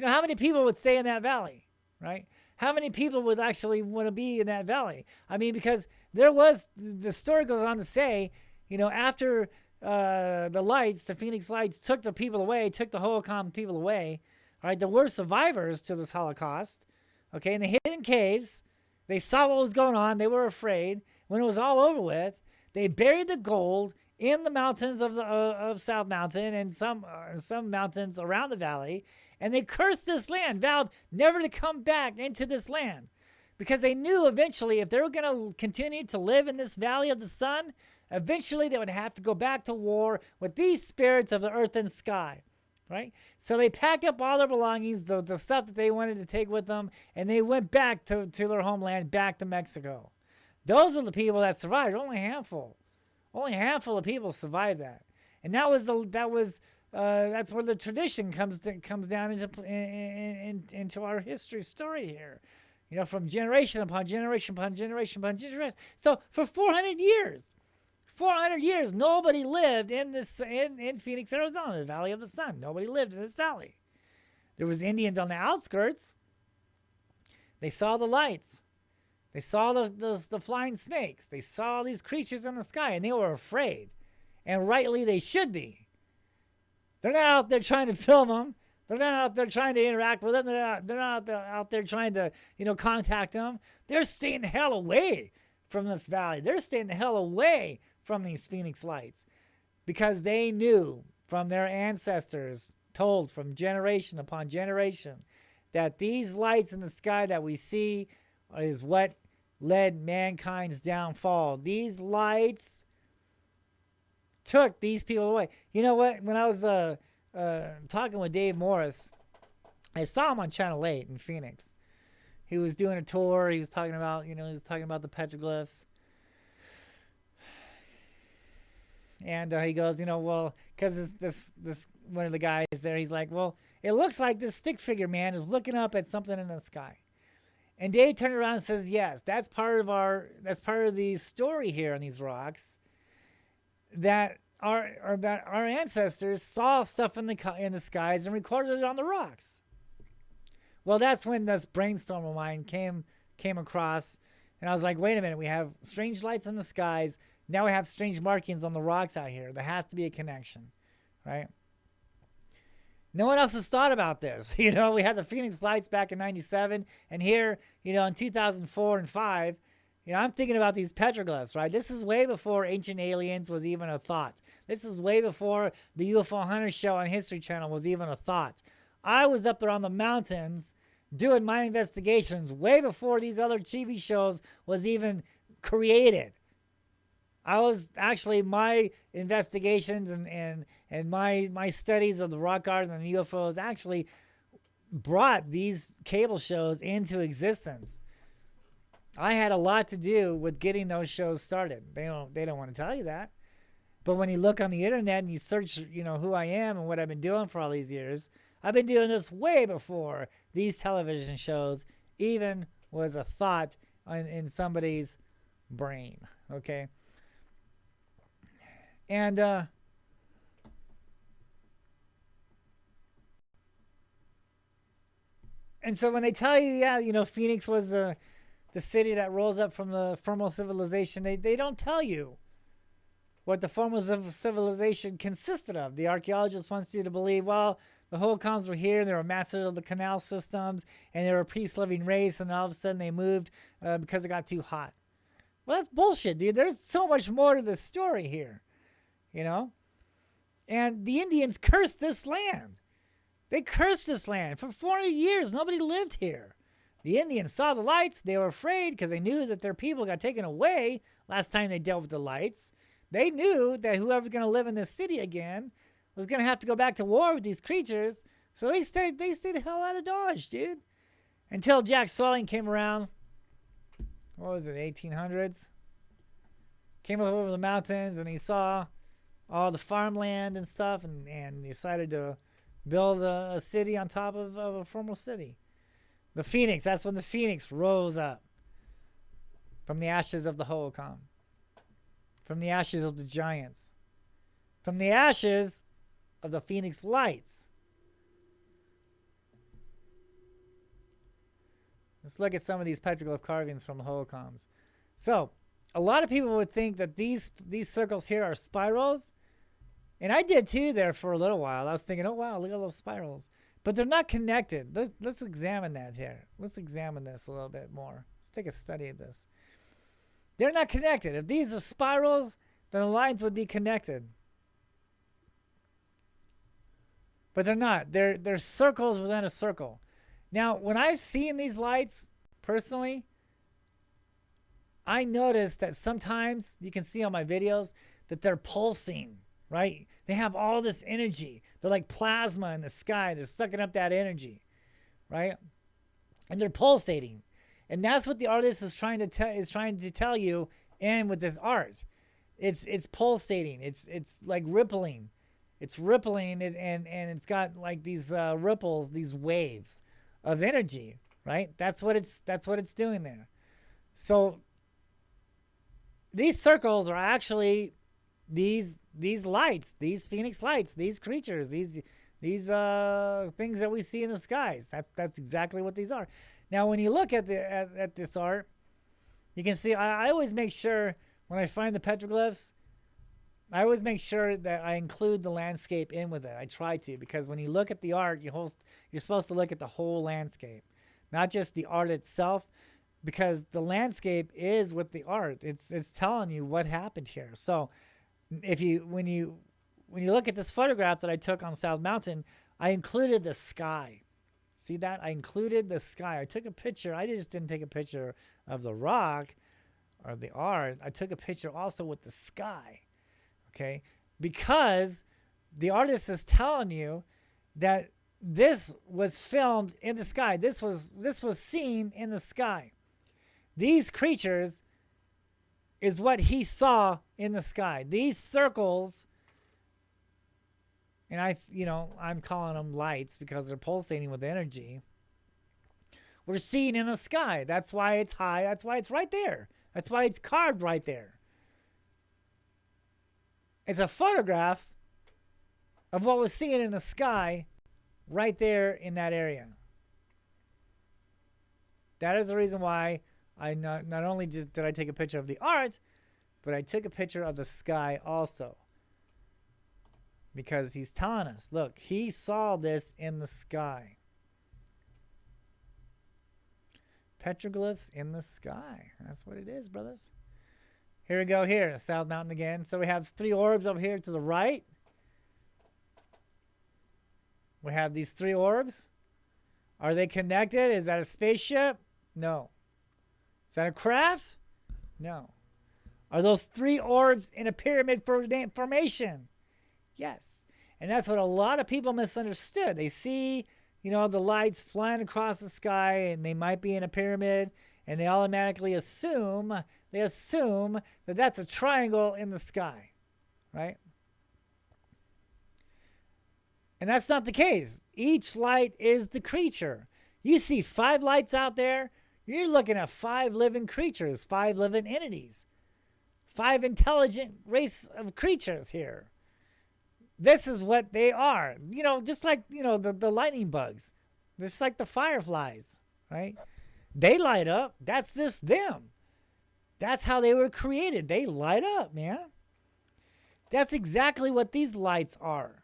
how many people would stay in that valley, right? How many people would actually want to be in that valley? I mean, because the story goes on to say, after the Phoenix Lights took the people away, took the Holocron people away, all right, there were survivors to this Holocaust, okay, in the hidden caves. They saw what was going on. They were afraid. When it was all over with, they buried the gold in the mountains of South Mountain and some mountains around the valley, and they cursed this land, vowed never to come back into this land, because they knew eventually if they were going to continue to live in this valley of the sun, eventually they would have to go back to war with these spirits of the earth and sky, right? So they packed up all their belongings, the stuff that they wanted to take with them, and they went back to their homeland, back to Mexico. Those were the people that survived. Only a handful of people survived that, and that's where the tradition comes down into our history story here, from generation upon generation upon generation upon generation. So for 400 years, nobody lived in Phoenix, Arizona, the Valley of the Sun. Nobody lived in this valley. There was Indians on the outskirts. They saw the lights. They saw the flying snakes. They saw these creatures in the sky, and they were afraid. And rightly they should be. They're not out there trying to film them. They're not out there trying to interact with them. They're not out there trying to, contact them. They're staying the hell away from this valley. They're staying the hell away from these Phoenix Lights, because they knew from their ancestors, told from generation upon generation, that these lights in the sky that we see is what led mankind's downfall. These lights took these people away. You know what? When I was talking with Dave Morris, I saw him on Channel 8 in Phoenix. He was doing a tour. He was talking about, the petroglyphs. And he goes, well, because this one of the guys there, he's like, well, it looks like this stick figure man is looking up at something in the sky. And Dave turned around and says, yes, that's part of the story here on these rocks, that our ancestors saw stuff in the skies and recorded it on the rocks. Well, that's when this brainstorm of mine came across, and I was like, wait a minute, we have strange lights in the skies. Now we have strange markings on the rocks out here. There has to be a connection, right? No one else has thought about this. We had the Phoenix Lights back in 97, and here, in 2004 and 5, I'm thinking about these petroglyphs, right? This is way before Ancient Aliens was even a thought. This is way before the UFO Hunter show on History Channel was even a thought. I was up there on the mountains doing my investigations way before these other TV shows was even created. I was actually, my investigations and my studies of the rock art and the UFOs actually brought these cable shows into existence. I had a lot to do with getting those shows started. They don't want to tell you that. But when you look on the internet and you search, who I am and what I've been doing for all these years, I've been doing this way before these television shows even was a thought in somebody's brain. Okay. And so when they tell you, yeah, Phoenix was the city that rose up from the formal civilization, they don't tell you what the formal civilization consisted of. The archaeologist wants you to believe, well, the Hohokams were here, they were masters of the canal systems, and they were a peace-loving race, and all of a sudden they moved because it got too hot. Well, that's bullshit, dude. There's so much more to this story here, And the Indians cursed this land. They cursed this land. For 400 years, nobody lived here. The Indians saw the lights. They were afraid because they knew that their people got taken away last time they dealt with the lights. They knew that whoever's going to live in this city again was going to have to go back to war with these creatures. So they stayed the hell out of Dodge, dude. Until Jack Swelling came around. What was it, 1800s? Came up over the mountains and he saw all the farmland and stuff and decided to build a city on top of a formal city. The Phoenix, that's when the Phoenix rose up from the ashes of the Hohokam, from the ashes of the giants, from the ashes of the Phoenix Lights. Let's look at some of these petroglyph carvings from the Hohokams. So, a lot of people would think that these circles here are spirals. And I did too there for a little while. I was thinking, oh wow, look at those spirals. But they're not connected. Let's examine that here. Let's examine this a little bit more. Let's take a study of this. They're not connected. If these are spirals, then the lines would be connected. But they're not. They're circles within a circle. Now, when I've seen these lights, personally, I noticed that sometimes, you can see on my videos, that they're pulsing, right? They have all this energy. They're like plasma in the sky. They're sucking up that energy, right? And they're pulsating. And that's what the artist is trying to tell you. And with this art, it's pulsating. It's like rippling. It's rippling, and it's got like these ripples, these waves of energy, right? That's what it's doing there. So these circles are actually these lights, these Phoenix lights, these creatures, these things that we see in the skies. That's exactly what these are. Now, when you look at this art, you can see I always make sure when I find the petroglyphs, I always make sure that I include the landscape in with it. I try to, because when you look at the art, you're supposed to look at the whole landscape, not just the art itself, because the landscape is with the art. It's telling you what happened here. So when you look at this photograph that I took on South Mountain, I included the sky. See that? I included the sky. I took a picture. I just didn't take a picture of the rock or the art. I took a picture also with the sky. Okay? Because the artist is telling you that this was filmed in the sky. This was seen in the sky. These creatures is what he saw in the sky. These circles, and I'm calling them lights because they're pulsating with energy, were seen in the sky. That's why it's high. That's why it's right there. That's why it's carved right there. It's a photograph of what was seen in the sky right there in that area. That is the reason why I not only did I take a picture of the art, but I took a picture of the sky also. Because he's telling us, look, he saw this in the sky. Petroglyphs in the sky. That's what it is, brothers. Here we go here, South Mountain again. So we have 3 orbs over here to the right. We have these 3 orbs. Are they connected? Is that a spaceship? No. Is that a craft? No. Are those 3 orbs in a pyramid formation? Yes. And that's what a lot of people misunderstood. They see, the lights flying across the sky and they might be in a pyramid, and they automatically assume that that's a triangle in the sky, right? And that's not the case. Each light is the creature. You see 5 lights out there, you're looking at 5 living creatures, 5 living entities, 5 intelligent race of creatures here. This is what they are. Just like, the lightning bugs, just like the fireflies, right? They light up. That's just them. That's how they were created. They light up, man. That's exactly what these lights are.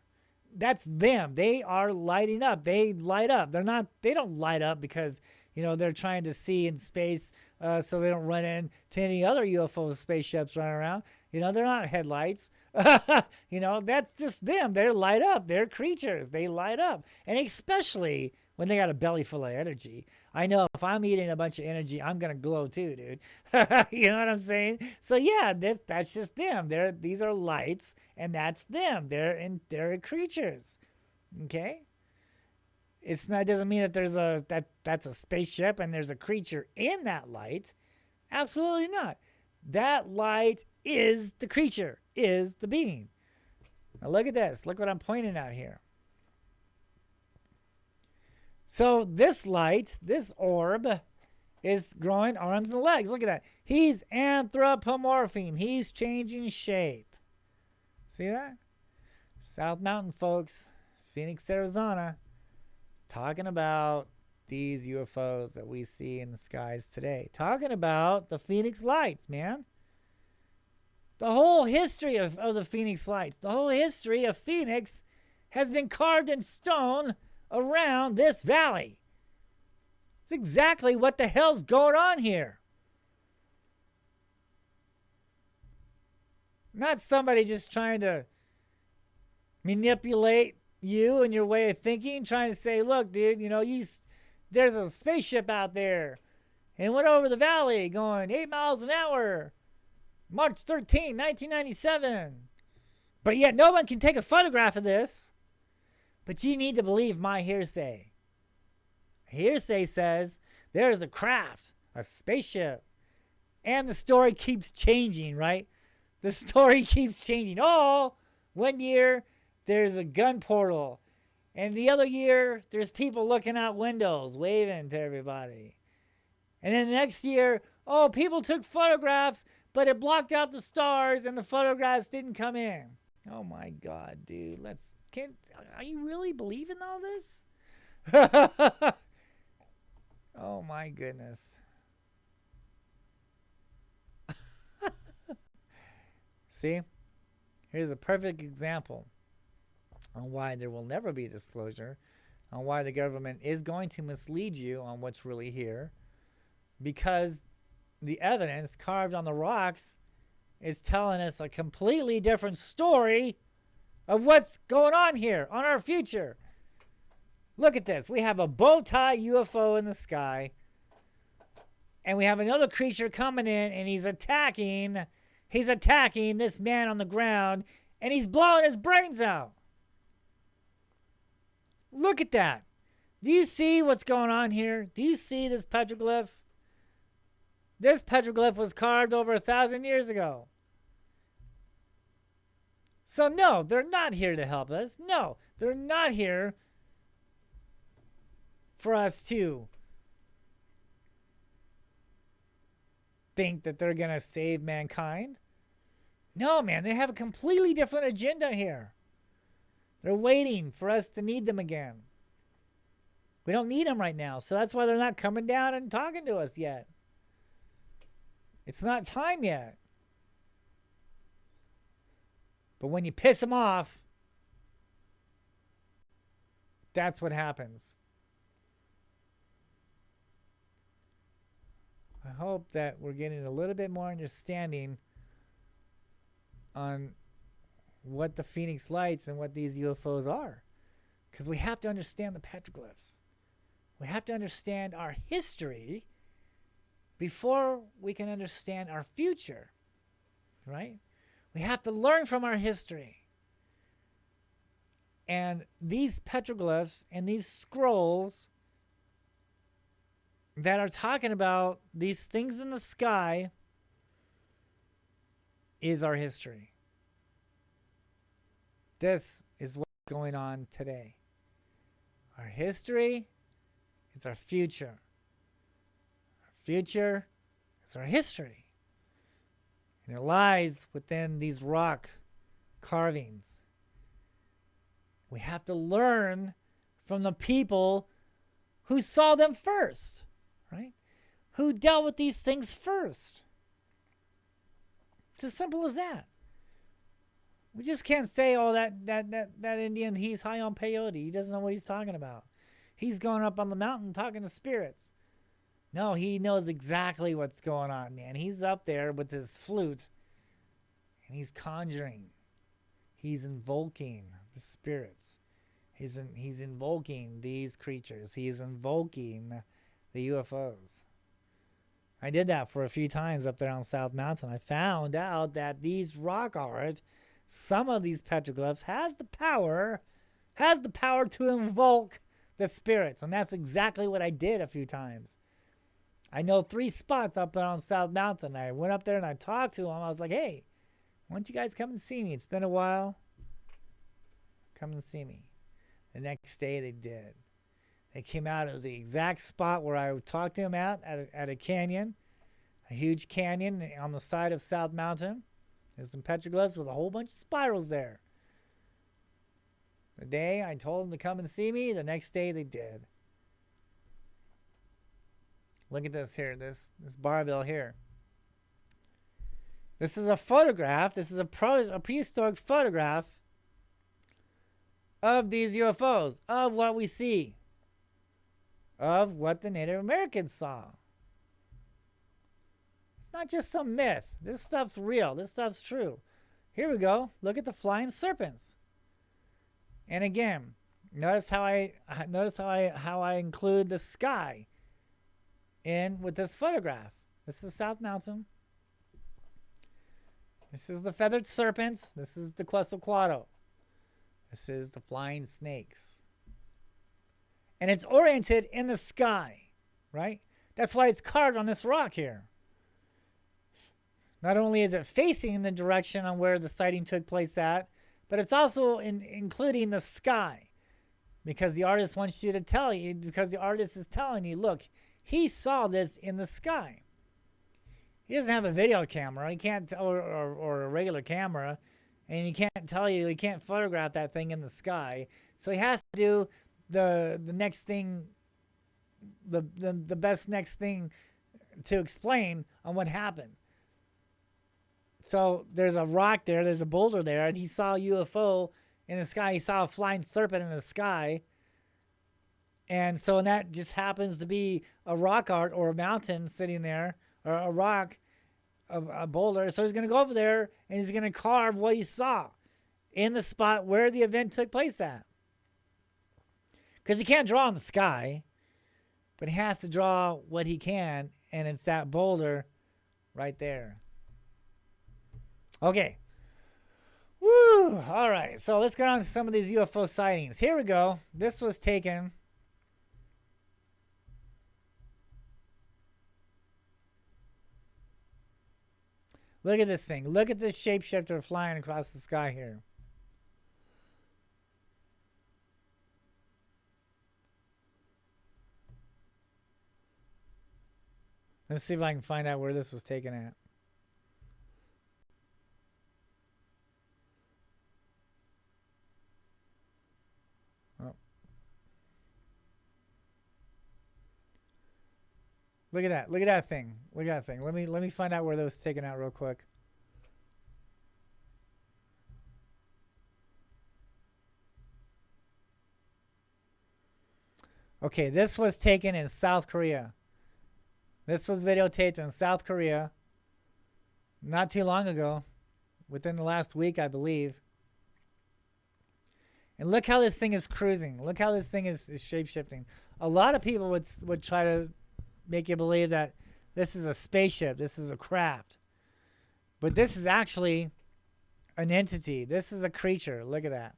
That's them. They are lighting up. They light up. They don't light up because, they're trying to see in space so they don't run into any other UFO spaceships running around. They're not headlights. That's just them. They're light up. They're creatures. They light up. And especially when they got a belly full of energy. I know if I'm eating a bunch of energy, I'm going to glow too, dude. You know what I'm saying? So yeah, that's just them. These are lights, and that's them. They're creatures. Okay? It doesn't mean that that's a spaceship and there's a creature in that light. Absolutely not. That light is the creature, is the being. Now look at this. Look what I'm pointing out here. So this light, this orb, is growing arms and legs. Look at that. He's anthropomorphing. He's changing shape. See that? South Mountain, folks. Phoenix, Arizona. Talking about these UFOs that we see in the skies today. Talking about the Phoenix Lights, man. The whole history of the Phoenix Lights, the whole history of Phoenix has been carved in stone around this valley. It's exactly what the hell's going on here. Not somebody just trying to manipulate you and your way of thinking, trying to say, look, dude, there's a spaceship out there and went over the valley going 8 miles an hour, March 13, 1997. But yet no one can take a photograph of this. But you need to believe my hearsay. Hearsay says there's a craft, a spaceship. And the story keeps changing, right? The story keeps changing. Oh, 1 year there's a gun portal. And the other year there's people looking out windows, waving to everybody. And then the next year, people took photographs, but it blocked out the stars and the photographs didn't come in. Oh my God, dude. Are you really believing all this? Oh my goodness. See? Here's a perfect example on why there will never be disclosure, on why the government is going to mislead you on what's really here, because the evidence carved on the rocks is telling us a completely different story of what's going on here, on our future. Look at this. We have a bow tie UFO in the sky, and we have another creature coming in, and he's attacking this man on the ground, and he's blowing his brains out. Look at that. Do you see what's going on here? Do you see this petroglyph? This petroglyph was carved over 1,000 years ago. So no, they're not here to help us. No, they're not here for us to think that they're going to save mankind. No, man, they have a completely different agenda here. They're waiting for us to need them again. We don't need them right now, so that's why they're not coming down and talking to us yet. It's not time yet. But when you piss them off, that's what happens. I hope that we're getting a little bit more understanding on what the Phoenix Lights and what these UFOs are. Because we have to understand the petroglyphs. We have to understand our history before we can understand our future. Right? We have to learn from our history. And these petroglyphs and these scrolls that are talking about these things in the sky is our history. This is what going on today. Our history is our future. Our future is our history. And it lies within these rock carvings. We have to learn from the people who saw them first, right? Who dealt with these things first. It's as simple as that. We just can't say, oh, that Indian, he's high on peyote. He doesn't know what he's talking about. He's going up on the mountain talking to spirits. No, he knows exactly what's going on, man. He's up there with his flute, and he's conjuring. He's invoking the spirits. He's invoking these creatures. He's invoking the UFOs. I did that for a few times up there on South Mountain. I found out that these rock art, some of these petroglyphs, has the power to invoke the spirits. And that's exactly what I did a few times. I know 3 spots up there on South Mountain. I went up there and I talked to them. I was like, hey, why don't you guys come and see me? It's been a while. Come and see me. The next day they did. They came out of the exact spot where I talked to them at a canyon, a huge canyon on the side of South Mountain. There's some petroglyphs with a whole bunch of spirals there. The day I told them to come and see me, the next day they did. Look at this here, this barbell here. This is a photograph. This is a prehistoric photograph of these UFOs, of what we see, of what the Native Americans saw. It's not just some myth. This stuff's real. This stuff's true. Here we go. Look at the flying serpents. And again, notice how I include the sky in with this photograph. This is South Mountain. This is the feathered serpents. This is the Quetzalcoatl. This is the flying snakes. And it's oriented in the sky, right? That's why it's carved on this rock here. Not only is it facing in the direction on where the sighting took place at, but it's also including the sky. Because the artist wants you to tell you, because the artist is telling you, look, he saw this in the sky. He doesn't have a video camera. He can't, or a regular camera. And he can't tell you, he can't photograph that thing in the sky. So he has to do the next thing, the best next thing to explain on what happened. So there's a rock there, there's a boulder there, and he saw a UFO in the sky. He saw a flying serpent in the sky. And so that just happens to be a rock art or a mountain sitting there, or a rock, a boulder. So he's going to go over there and he's going to carve what he saw in the spot where the event took place at. Because he can't draw in the sky, but he has to draw what he can, and it's that boulder right there. Okay. Woo! All right, so let's get on to some of these UFO sightings. Here we go. This was taken Look at this thing. Look at this shapeshifter flying across the sky here. Let's see if I can find out where this was taken at. Oh. Look at that. Look at that thing. Look at that thing. Let me find out where that was taken out real quick. Okay, this was taken in South Korea. This was videotaped in South Korea not too long ago, within the last week, I believe. And look how this thing is cruising. Look how this thing is shape-shifting. A lot of people would try to make you believe that this is a spaceship, this is a craft. But this is actually an entity. This is a creature. Look at that.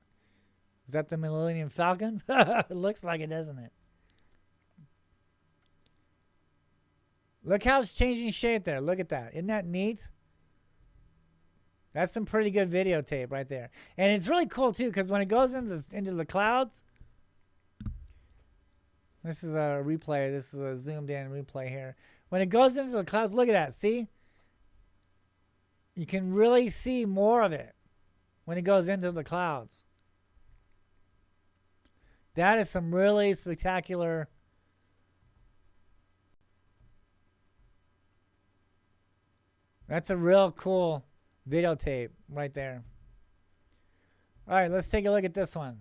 Is that the Millennium Falcon? It looks like it, doesn't it? Look how it's changing shape there. Look at that. Isn't that neat? That's some pretty good videotape right there. And it's really cool too, because when it goes into the clouds, this is a replay. This is a zoomed in replay here. When it goes into the clouds, look at that. See? You can really see more of it when it goes into the clouds. That is some really spectacular. That's a real cool videotape right there. All right, let's take a look at this one.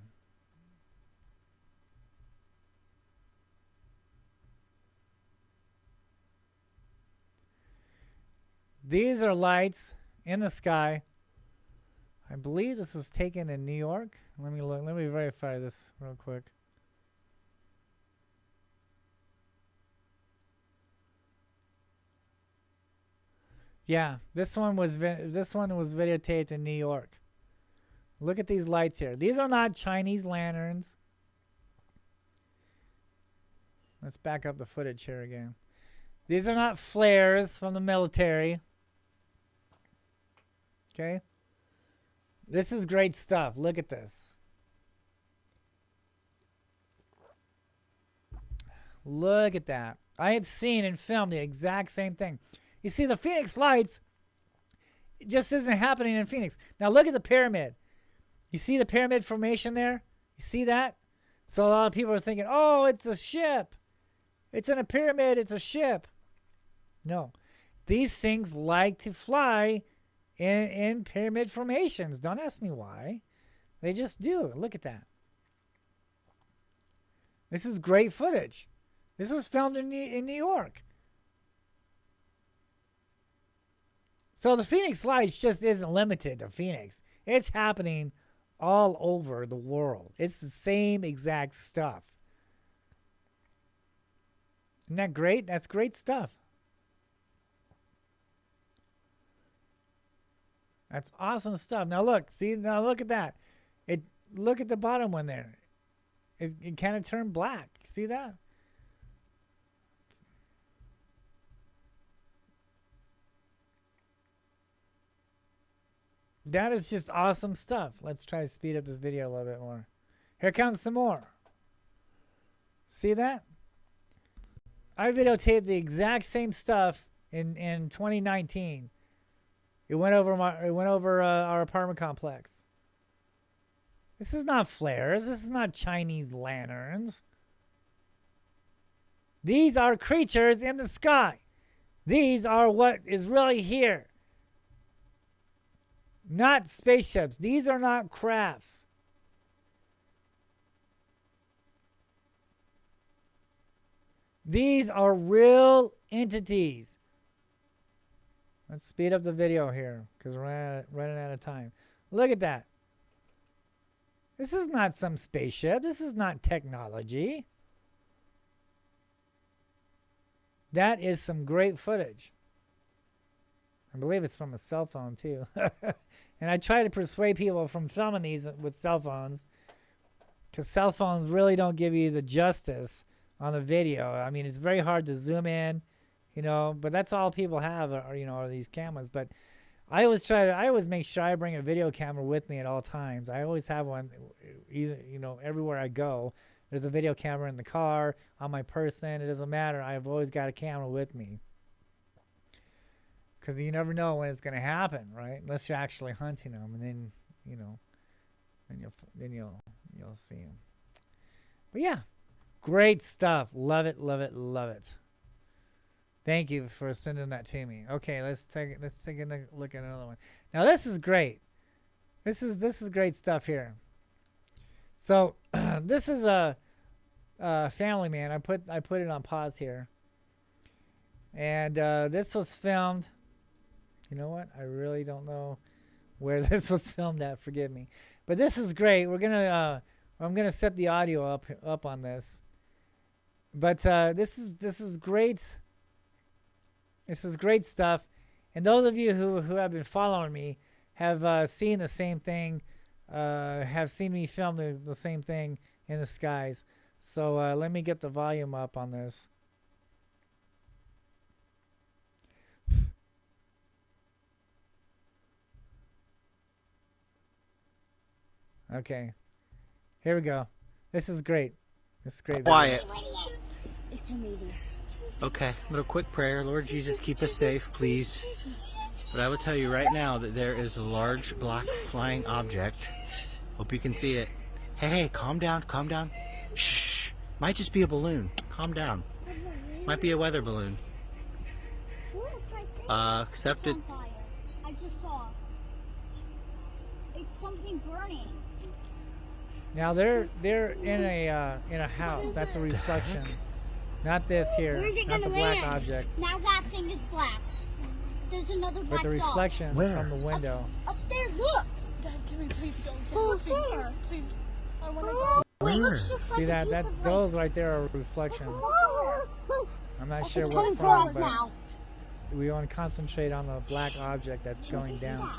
These are lights in the sky. I believe this was taken in New York. Let me look. Let me verify this real quick. Yeah, this one was videotaped in New York. Look at these lights here. These are not Chinese lanterns. Let's back up the footage here again. These are not flares from the military. Okay? This is great stuff. Look at this. Look at that. I have seen and filmed the exact same thing. You see, the Phoenix Lights, it just isn't happening in Phoenix. Now look at the pyramid. You see the pyramid formation there? You see that? So a lot of people are thinking, oh, it's a ship. It's in a pyramid. It's a ship. No. These things like to fly in pyramid formations. Don't ask me why. They just do. Look at that. This is great footage. This is filmed in New York. So the Phoenix Lights just isn't limited to Phoenix. It's happening all over the world. It's the same exact stuff. Isn't that great? That's great stuff. That's awesome stuff. Now look, see, now look at that. Look at the bottom one there. It kind of turned black. See that? That is just awesome stuff. Let's try to speed up this video a little bit more. Here comes some more. See that? I videotaped the exact same stuff in 2019. It went over our apartment complex. This is not flares. This is not Chinese lanterns. These are creatures in the sky. These are what is really here. Not spaceships. These are not crafts. These are real entities. Let's speed up the video here because we're running out of time. Look at that. This is not some spaceship. This is not technology. That is some great footage. I believe it's from a cell phone too. And I try to persuade people from filming these with cell phones because cell phones really don't give you the justice on the video. I mean, it's very hard to zoom in, you know, but that's all people have are these cameras. But I always make sure I bring a video camera with me at all times. I always have one, either, everywhere I go. There's a video camera in the car, on my person. It doesn't matter. I've always got a camera with me. Because you never know when it's going to happen, right? Unless you're actually hunting them, and then you'll see them. But yeah, great stuff. Love it, love it, love it. Thank you for sending that to me. Okay, let's take a look at another one. Now this is great. This is great stuff here. So this is a Family Man. I put it on pause here, and this was filmed. You know what? I really don't know where this was filmed at. Forgive me, but this is great. I'm gonna set the audio up on this. But this is great. This is great stuff. And those of you who have been following me have seen the same thing. Have seen me film the same thing in the skies. So let me get the volume up on this. Okay. Here we go. This is great. This is great. Quiet. It's a meteor. Okay, little quick prayer. Lord Jesus, keep us safe, please. But I will tell you right now that there is a large black flying object. Hope you can see it. Hey, calm down, calm down. Shh. Might just be a balloon. Calm down. Might be a weather balloon. Accepted. It's on fire. I just saw. It's something burning. Now they're in a house. That's a reflection. Not this here. Where's it Not gonna the black land? object. Now that thing is black. There's another But black the dot. reflections Where? from the window. Up there, look. Dad, can we please go? Oh, Please, there. please. I want to Oh, go. it Where? looks just like See a that? piece That of, those right there are reflections. I'm not sure it's what coming for from, us but now. we want to concentrate on the black object that's going down.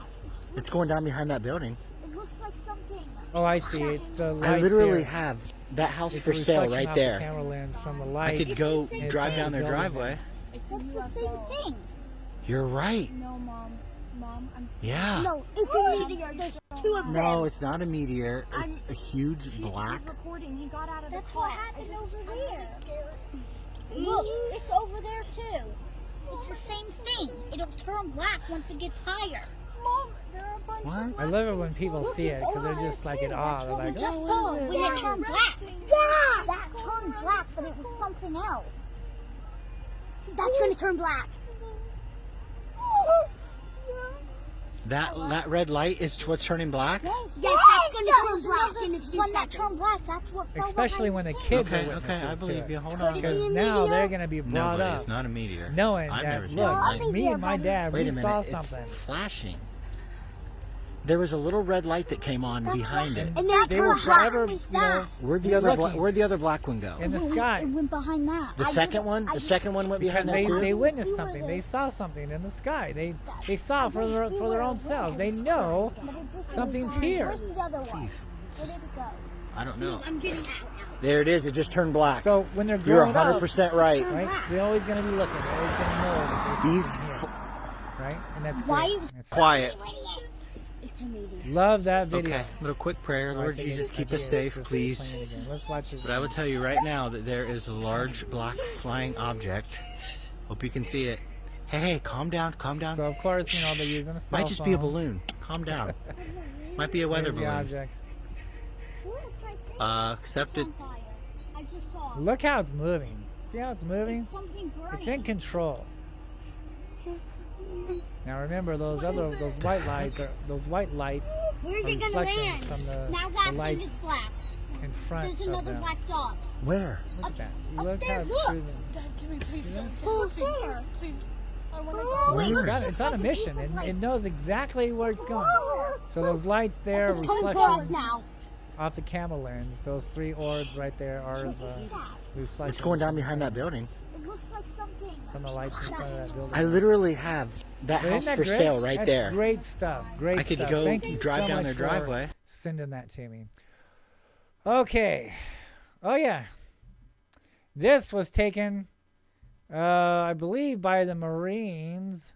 It's going down behind that building. It looks like something. Oh, I see. It's the lights I literally here. have that house It's for a sale reflection right off there. The camera lens from the I lights. could go It's drive on down the their building driveway. It's a That's the UFO. same thing. You're right. No, Mom. Mom, I'm Yeah. No, it's a meteor. There's two of them. No, it's not a meteor. It's a huge He's black. recording. He got out of That's the car. what happened over I'm there. really scared. Look, it's over there too. It's the same thing. It'll turn black once it gets higher. Mom, there are a bunch What? I love it when people see it because they're just like in awe. They're We like, just oh, saw what it is when it? it turned black. Yeah, that turned black, but it was something else. That's gonna turn black. That red light is what's turning black? Yes, that's gonna turn black in a few seconds. When that turned black, that's what fell Especially when the behind kids are Okay, witnesses I believe to you. it. Hold on. Because Be a now meteor? they're going to be No, brought buddy, up it's not a meteor. knowing I've that, never seen look, light. me and my dad, Wait we a minute. saw It's something. flashing. There was a little red light that came on behind it. And then it They were turned black. forever, you know, Where'd the looking other black one go? in the It skies. went behind that. The second one? The second one went Because behind that they too? witnessed something. They saw something in the sky. They saw it for their own selves. They know something's here. Where's the other one? Where did it go? I don't know. I'm getting out. There it is. It just turned black. So when they're You're growing up, 100% right. right? They're always going to be looking. They're always going to know that there's These something here, right? And that's Why great. you- That's- quiet. It's a meteor. Love that video. Okay, little quick prayer. Lord I think Jesus, it's- keep I us think it's safe, just please. playing it again. Let's watch it. But I will tell you right now that there is a large black flying object. Hope you can see it. Hey, calm down, calm down. So of course, you know, they're using a cell Might just be a phone. balloon. Calm down. Might be a weather There's the balloon. object. Accepted. It's on fire. I just saw. Look how it's moving. See how it's moving? Something burning. It's in control. Now remember, those white lights are Where's are it gonna reflections land? from the Now that thing lights is black. in front There's of another them. black dot. Where? Look at that. Up Look there, how it's look. cruising. Dad, can we please go? Oh, Please, there. please. I want to Oh, go. Where? looks It's on a like mission. piece of It knows exactly where it's going. So those lights there, It's coming for us reflections now. off the camera lens. Those three orbs right there are the reflections. It's going down behind that building. It looks like something. from the lights in front of that building. I literally have that But isn't house that for great? sale right That's there. Great stuff. Great I could stuff. go Thank you drive so down much their for driveway. sending that to me. Okay. Oh yeah. This was taken, I believe, by the Marines.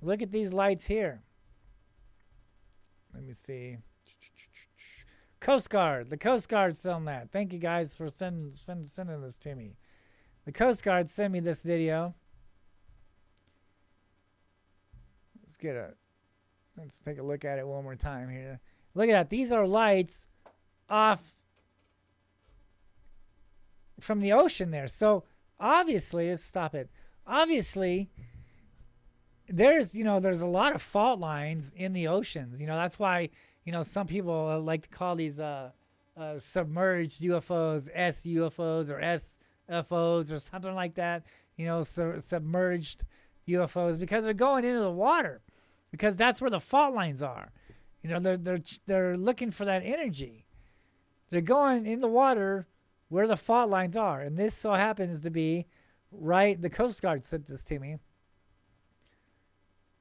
Look at these lights here. Let me see. Coast Guard. The Coast Guard's filmed that. Thank you guys for sending this to me. The Coast Guard sent me this video. Let's take a look at it one more time here. Look at that. These are lights off from the ocean there. So obviously, let's stop it. Obviously, there's a lot of fault lines in the oceans. That's why, some people like to call these submerged UFOs SUFOs or SFOs or something like that. Submerged UFOs, because they're going into the water, because that's where the fault lines are. They're looking for that energy. They're going in the water where the fault lines are, and this so happens to be right. The Coast Guard sent this to me.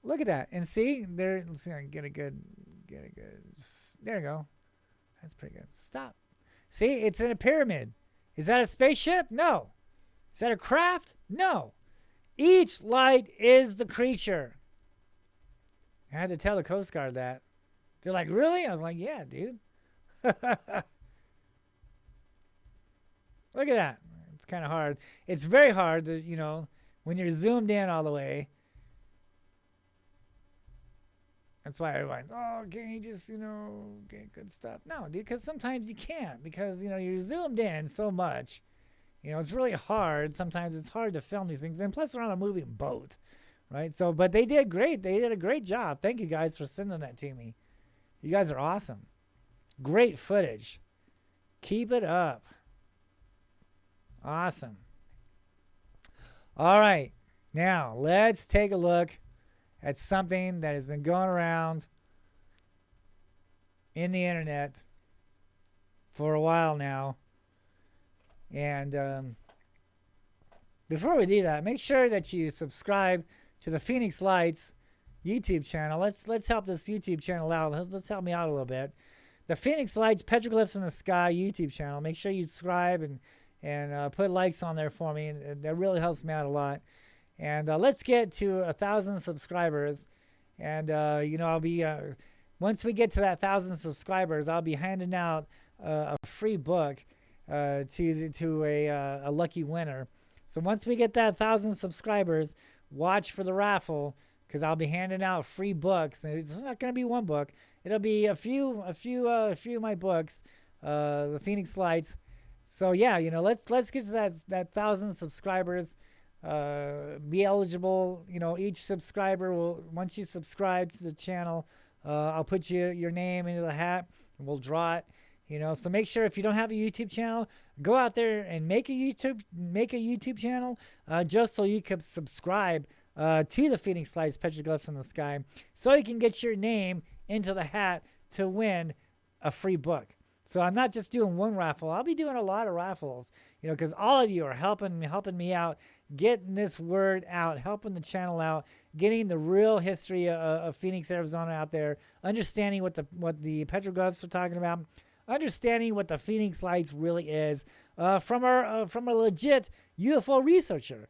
Look at that, and see there. Let's see, I can get a good. There you go. That's pretty good. Stop. See, it's in a pyramid. Is that a spaceship? No. Is that a craft? No. Each light is the creature. I had to tell the Coast Guard that. They're like, really? I was like, yeah, dude. Look at that. It's kind of hard. It's very hard to, when you're zoomed in all the way. That's why everyone's, oh, can you just, get good stuff? No, dude, because sometimes you can't because, you're zoomed in so much. It's really hard. Sometimes it's hard to film these things. And plus, they're on a moving boat, right? So, but they did great. They did a great job. Thank you guys for sending that to me. You guys are awesome. Great footage. Keep it up. Awesome. All right. Now, let's take a look at something that has been going around in the internet for a while now. And before we do that, make sure that you subscribe to the Phoenix Lights YouTube channel. Let's help this YouTube channel out. Let's help me out a little bit. The Phoenix Lights Petroglyphsinthesky YouTube channel. Make sure you subscribe and put likes on there for me. And that really helps me out a lot. And let's get to 1,000 subscribers. And I'll be once we get to that 1,000 subscribers, I'll be handing out a free book to a lucky winner. So once we get that 1,000 subscribers, watch for the raffle because I'll be handing out free books. And it's not going to be one book. It'll be a few of my books, the Phoenix Lights. So yeah, let's get to that 1,000 subscribers. Be eligible. Each subscriber will, once you subscribe to the channel, I'll put your name into the hat and we'll draw it. So make sure if you don't have a YouTube channel, go out there and make a YouTube channel just so you can subscribe to the Phoenix Lights Petroglyphsinthesky so you can get your name into the hat to win a free book. So I'm not just doing one raffle. I'll be doing a lot of raffles, because all of you are helping me out, getting this word out, helping the channel out, getting the real history of Phoenix, Arizona out there, understanding what the petroglyphs are talking about, understanding what the Phoenix Lights really is from a legit UFO researcher.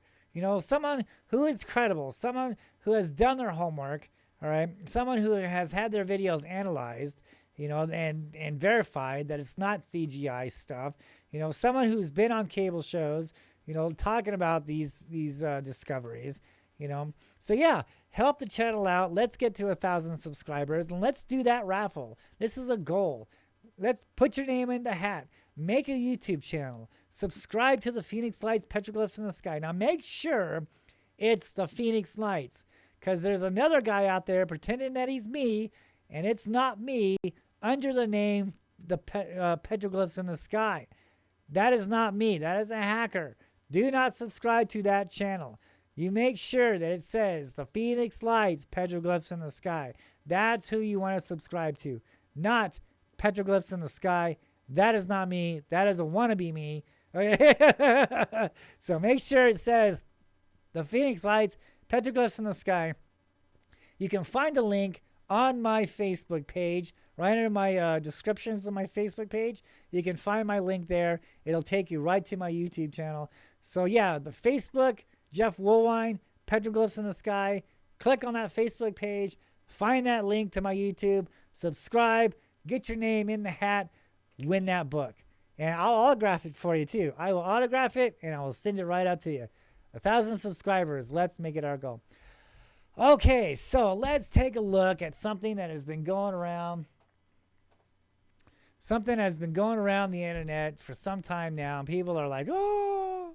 Someone who is credible, someone who has done their homework, all right, someone who has had their videos analyzed, and verified that it's not CGI stuff, someone who's been on cable shows, talking about these discoveries, So yeah, help the channel out. Let's get to 1,000 subscribers and let's do that raffle. This is a goal. Let's put your name in the hat. Make a YouTube channel. Subscribe to the Phoenix Lights Petroglyphsinthesky. Now make sure it's the Phoenix Lights, because there's another guy out there pretending that he's me, and it's not me, under the name the Petroglyphsinthesky. That is not me. That is a hacker. Do not subscribe to that channel. You make sure that it says the Phoenix Lights Petroglyphsinthesky. That's who you want to subscribe to, not Petroglyphsinthesky. That is not me. That is a wannabe me. Okay? So make sure it says the Phoenix Lights Petroglyphsinthesky. You can find a link on my Facebook page, right under my descriptions of my Facebook page. You can find my link there. It'll take you right to my YouTube channel. So yeah, the Facebook, Jeff Woolwine, Petroglyphsinthesky. Click on that Facebook page. Find that link to my YouTube. Subscribe. Get your name in the hat. Win that book. And I'll autograph it for you too. I will autograph it and I will send it right out to you. 1,000 subscribers. Let's make it our goal. Okay, so let's take a look at something that has been going around. Something has been going around the internet for some time now. And people are like, oh,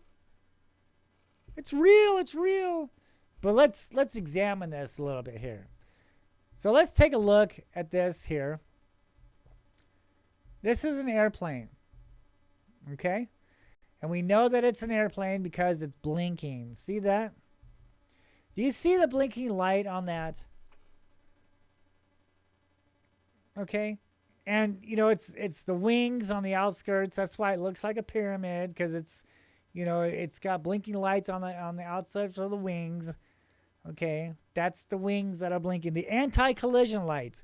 it's real, it's real. But let's examine this a little bit here. So let's take a look at this here. This is an airplane. Okay? And we know that it's an airplane because it's blinking. See that? Do you see the blinking light on that? Okay? And, it's the wings on the outskirts. That's why it looks like a pyramid, because it's, it's got blinking lights on the outside of the wings. Okay? That's the wings that are blinking. The anti-collision lights.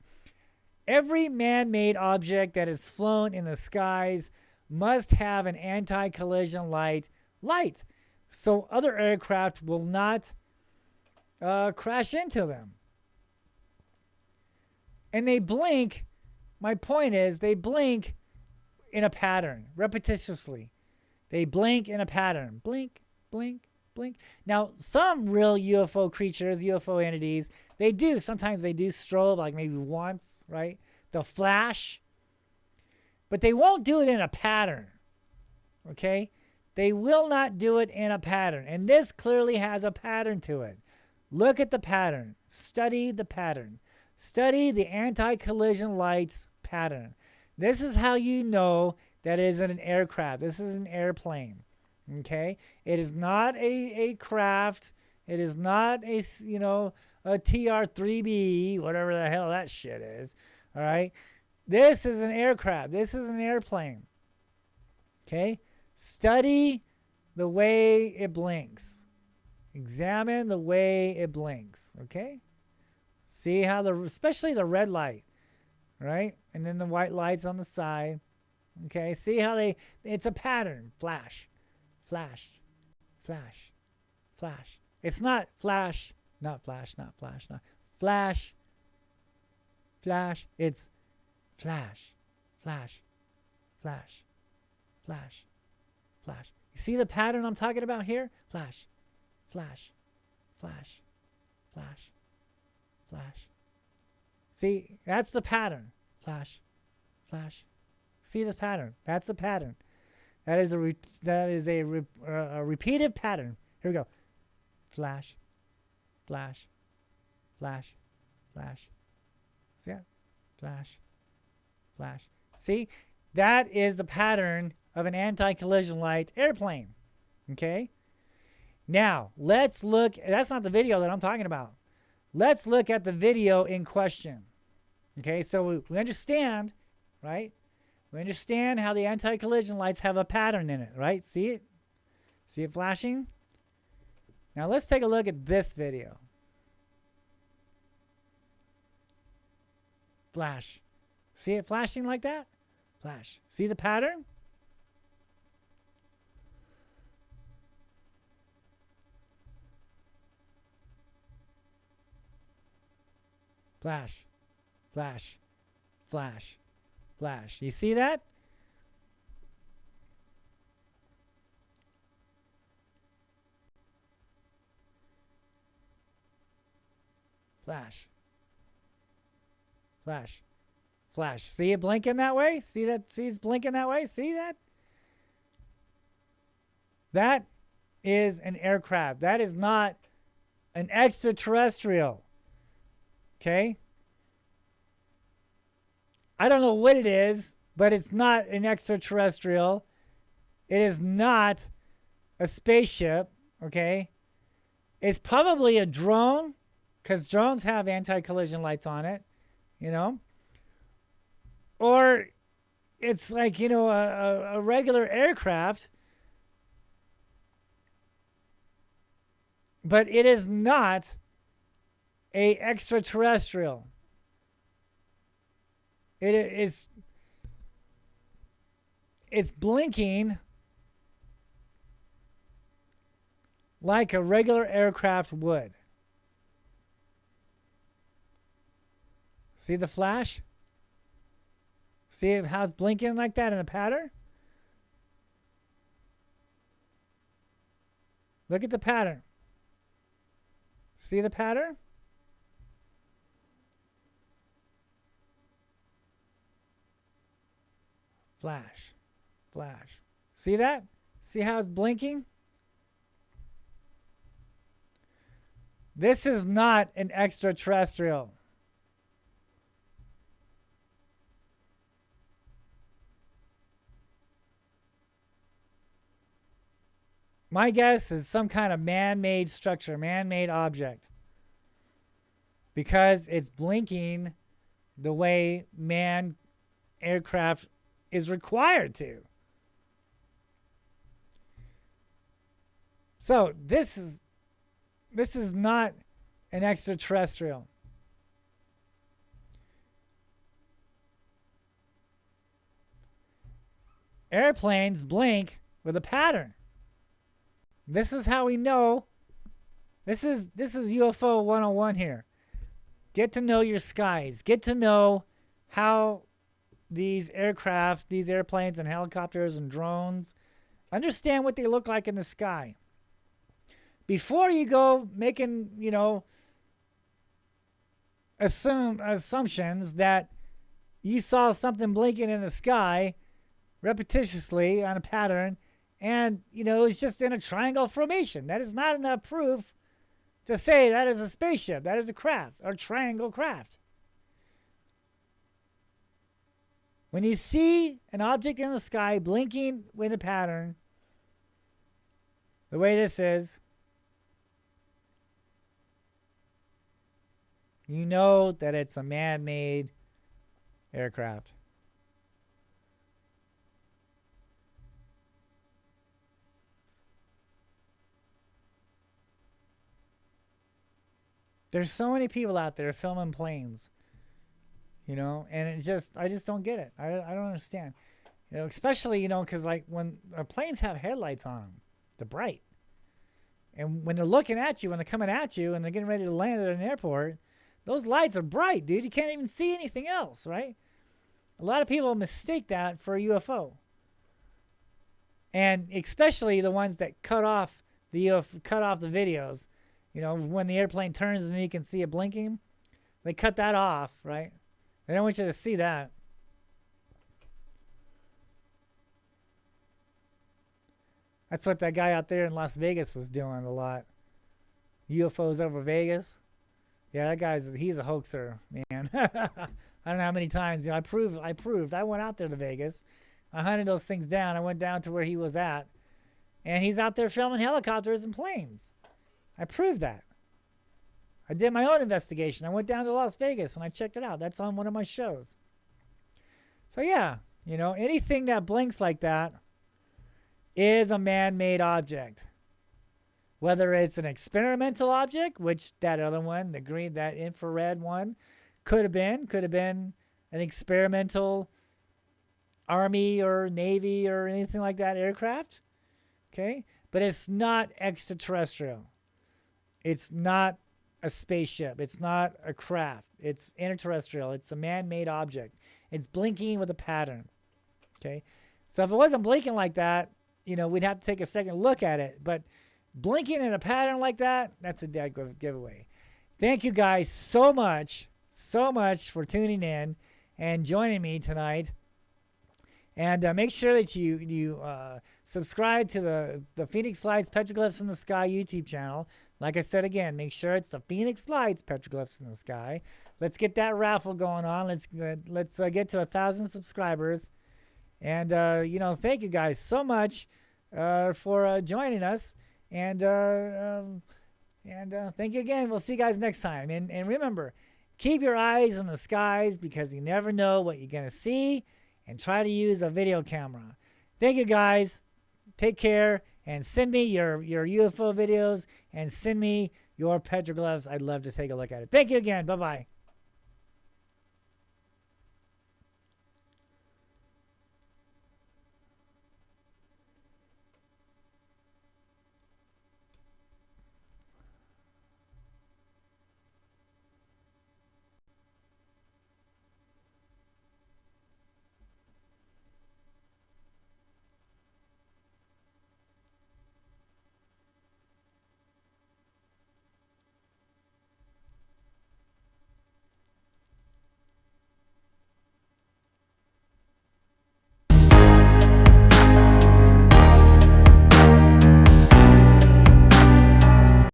Every man-made object that is flown in the skies must have an anti-collision light. So other aircraft will not crash into them. And they blink. My point is, they blink in a pattern, repetitiously. They blink in a pattern. Blink, blink, blink. Now, some real UFO creatures, UFO entities, they do. Sometimes they do strobe, like maybe once, right? They'll flash. But they won't do it in a pattern. Okay? They will not do it in a pattern. And this clearly has a pattern to it. Look at the pattern. Study the pattern. Study the anti-collision lights pattern. This is how you know that it is an aircraft. This is an airplane. Okay? It is not a craft. It is not a, a TR-3B, whatever the hell that shit is. All right? This is an aircraft. This is an airplane. Okay? Study the way it blinks. Examine the way it blinks. Okay? See how especially the red light, right? And then the white lights on the side. Okay? See how it's a pattern. Flash, flash, flash, flash. It's not flash, not flash, not flash, not flash, flash. It's flash, flash, flash, flash, flash. You see the pattern I'm talking about here? Flash, flash, flash, flash, flash. See, that's the pattern. Flash, flash. See this pattern? That's the pattern. That is a repeated pattern. Here we go. Flash, flash, flash, flash. See that? Flash, flash. See, that is the pattern of an anti-collision light airplane. Okay? Now, let's look. That's not the video that I'm talking about. Let's look at the video in question. Okay, so we understand, right? We understand how the anti-collision lights have a pattern in it, right? See it? See it flashing? Now let's take a look at this video. Flash. See it flashing like that? Flash. See the pattern? Flash, flash, flash, flash. You see that? Flash, flash, flash. See it blinking that way? See that? See it's blinking that way? See that? That is an aircraft. That is not an extraterrestrial. Okay? I don't know what it is, but it's not an extraterrestrial. It is not a spaceship. Okay? It's probably a drone, because drones have anti-collision lights on it, Or it's like, a regular aircraft. But it is not a extraterrestrial. It's blinking like a regular aircraft would. See the flash? See how it's blinking like that in a pattern? Look at the pattern. See the pattern? Flash, flash. See that? See how it's blinking? This is not an extraterrestrial. My guess is some kind of man-made structure, man-made object. Because it's blinking the way manned aircraft is required to. So this is not an extraterrestrial. Airplanes blink with a pattern. This is how we know. This is UFO 101 here. Get to know your skies. Get to know how these aircraft, these airplanes and helicopters and drones. Understand what they look like in the sky. Before you go making, assumptions that you saw something blinking in the sky repetitiously on a pattern and, it's just in a triangle formation. That is not enough proof to say that is a spaceship, that is a craft, or triangle craft. When you see an object in the sky blinking with a pattern, the way this is, you know that it's a man-made aircraft. There's so many people out there filming planes, and I just don't get it. I don't understand, especially, because like when planes have headlights on them, they're bright. And when they're looking at you, when they're coming at you and they're getting ready to land at an airport, those lights are bright, dude. You can't even see anything else, right? A lot of people mistake that for a UFO. And especially the ones that cut off the videos. When the airplane turns and you can see it blinking, they cut that off, right? They don't want you to see that. That's what that guy out there in Las Vegas was doing a lot. UFOs over Vegas. Yeah, he's a hoaxer, man. I don't know how many times, I proved. I went out there to Vegas. I hunted those things down. I went down to where he was at. And he's out there filming helicopters and planes. I proved that. I did my own investigation. I went down to Las Vegas and I checked it out. That's on one of my shows. So yeah, anything that blinks like that is a man-made object. Whether it's an experimental object, which that other one, that infrared one, could have been an experimental Army or Navy or anything like that aircraft. Okay? But it's not extraterrestrial. It's not a spaceship. It's not a craft. It's interterrestrial. It's a man-made object. It's blinking with a pattern. Okay? So if it wasn't blinking like that, we'd have to take a second look at it. But blinking in a pattern like that, that's a dead giveaway. Thank you guys so much for tuning in and joining me tonight. And make sure that you subscribe to the Phoenix Lights Petroglyphs in the Sky YouTube channel. Like I said again, make sure it's the Phoenix Lights Petroglyphs in the Sky. Let's get that raffle going on. Let's get to 1,000 subscribers. And thank you guys so much for joining us. And thank you again. We'll see you guys next time. And remember, keep your eyes on the skies because you never know what you're gonna see. And try to use a video camera. Thank you guys. Take care. And send me your UFO videos and send me your petroglyphs. I'd love to take a look at it. Thank you again. Bye-bye.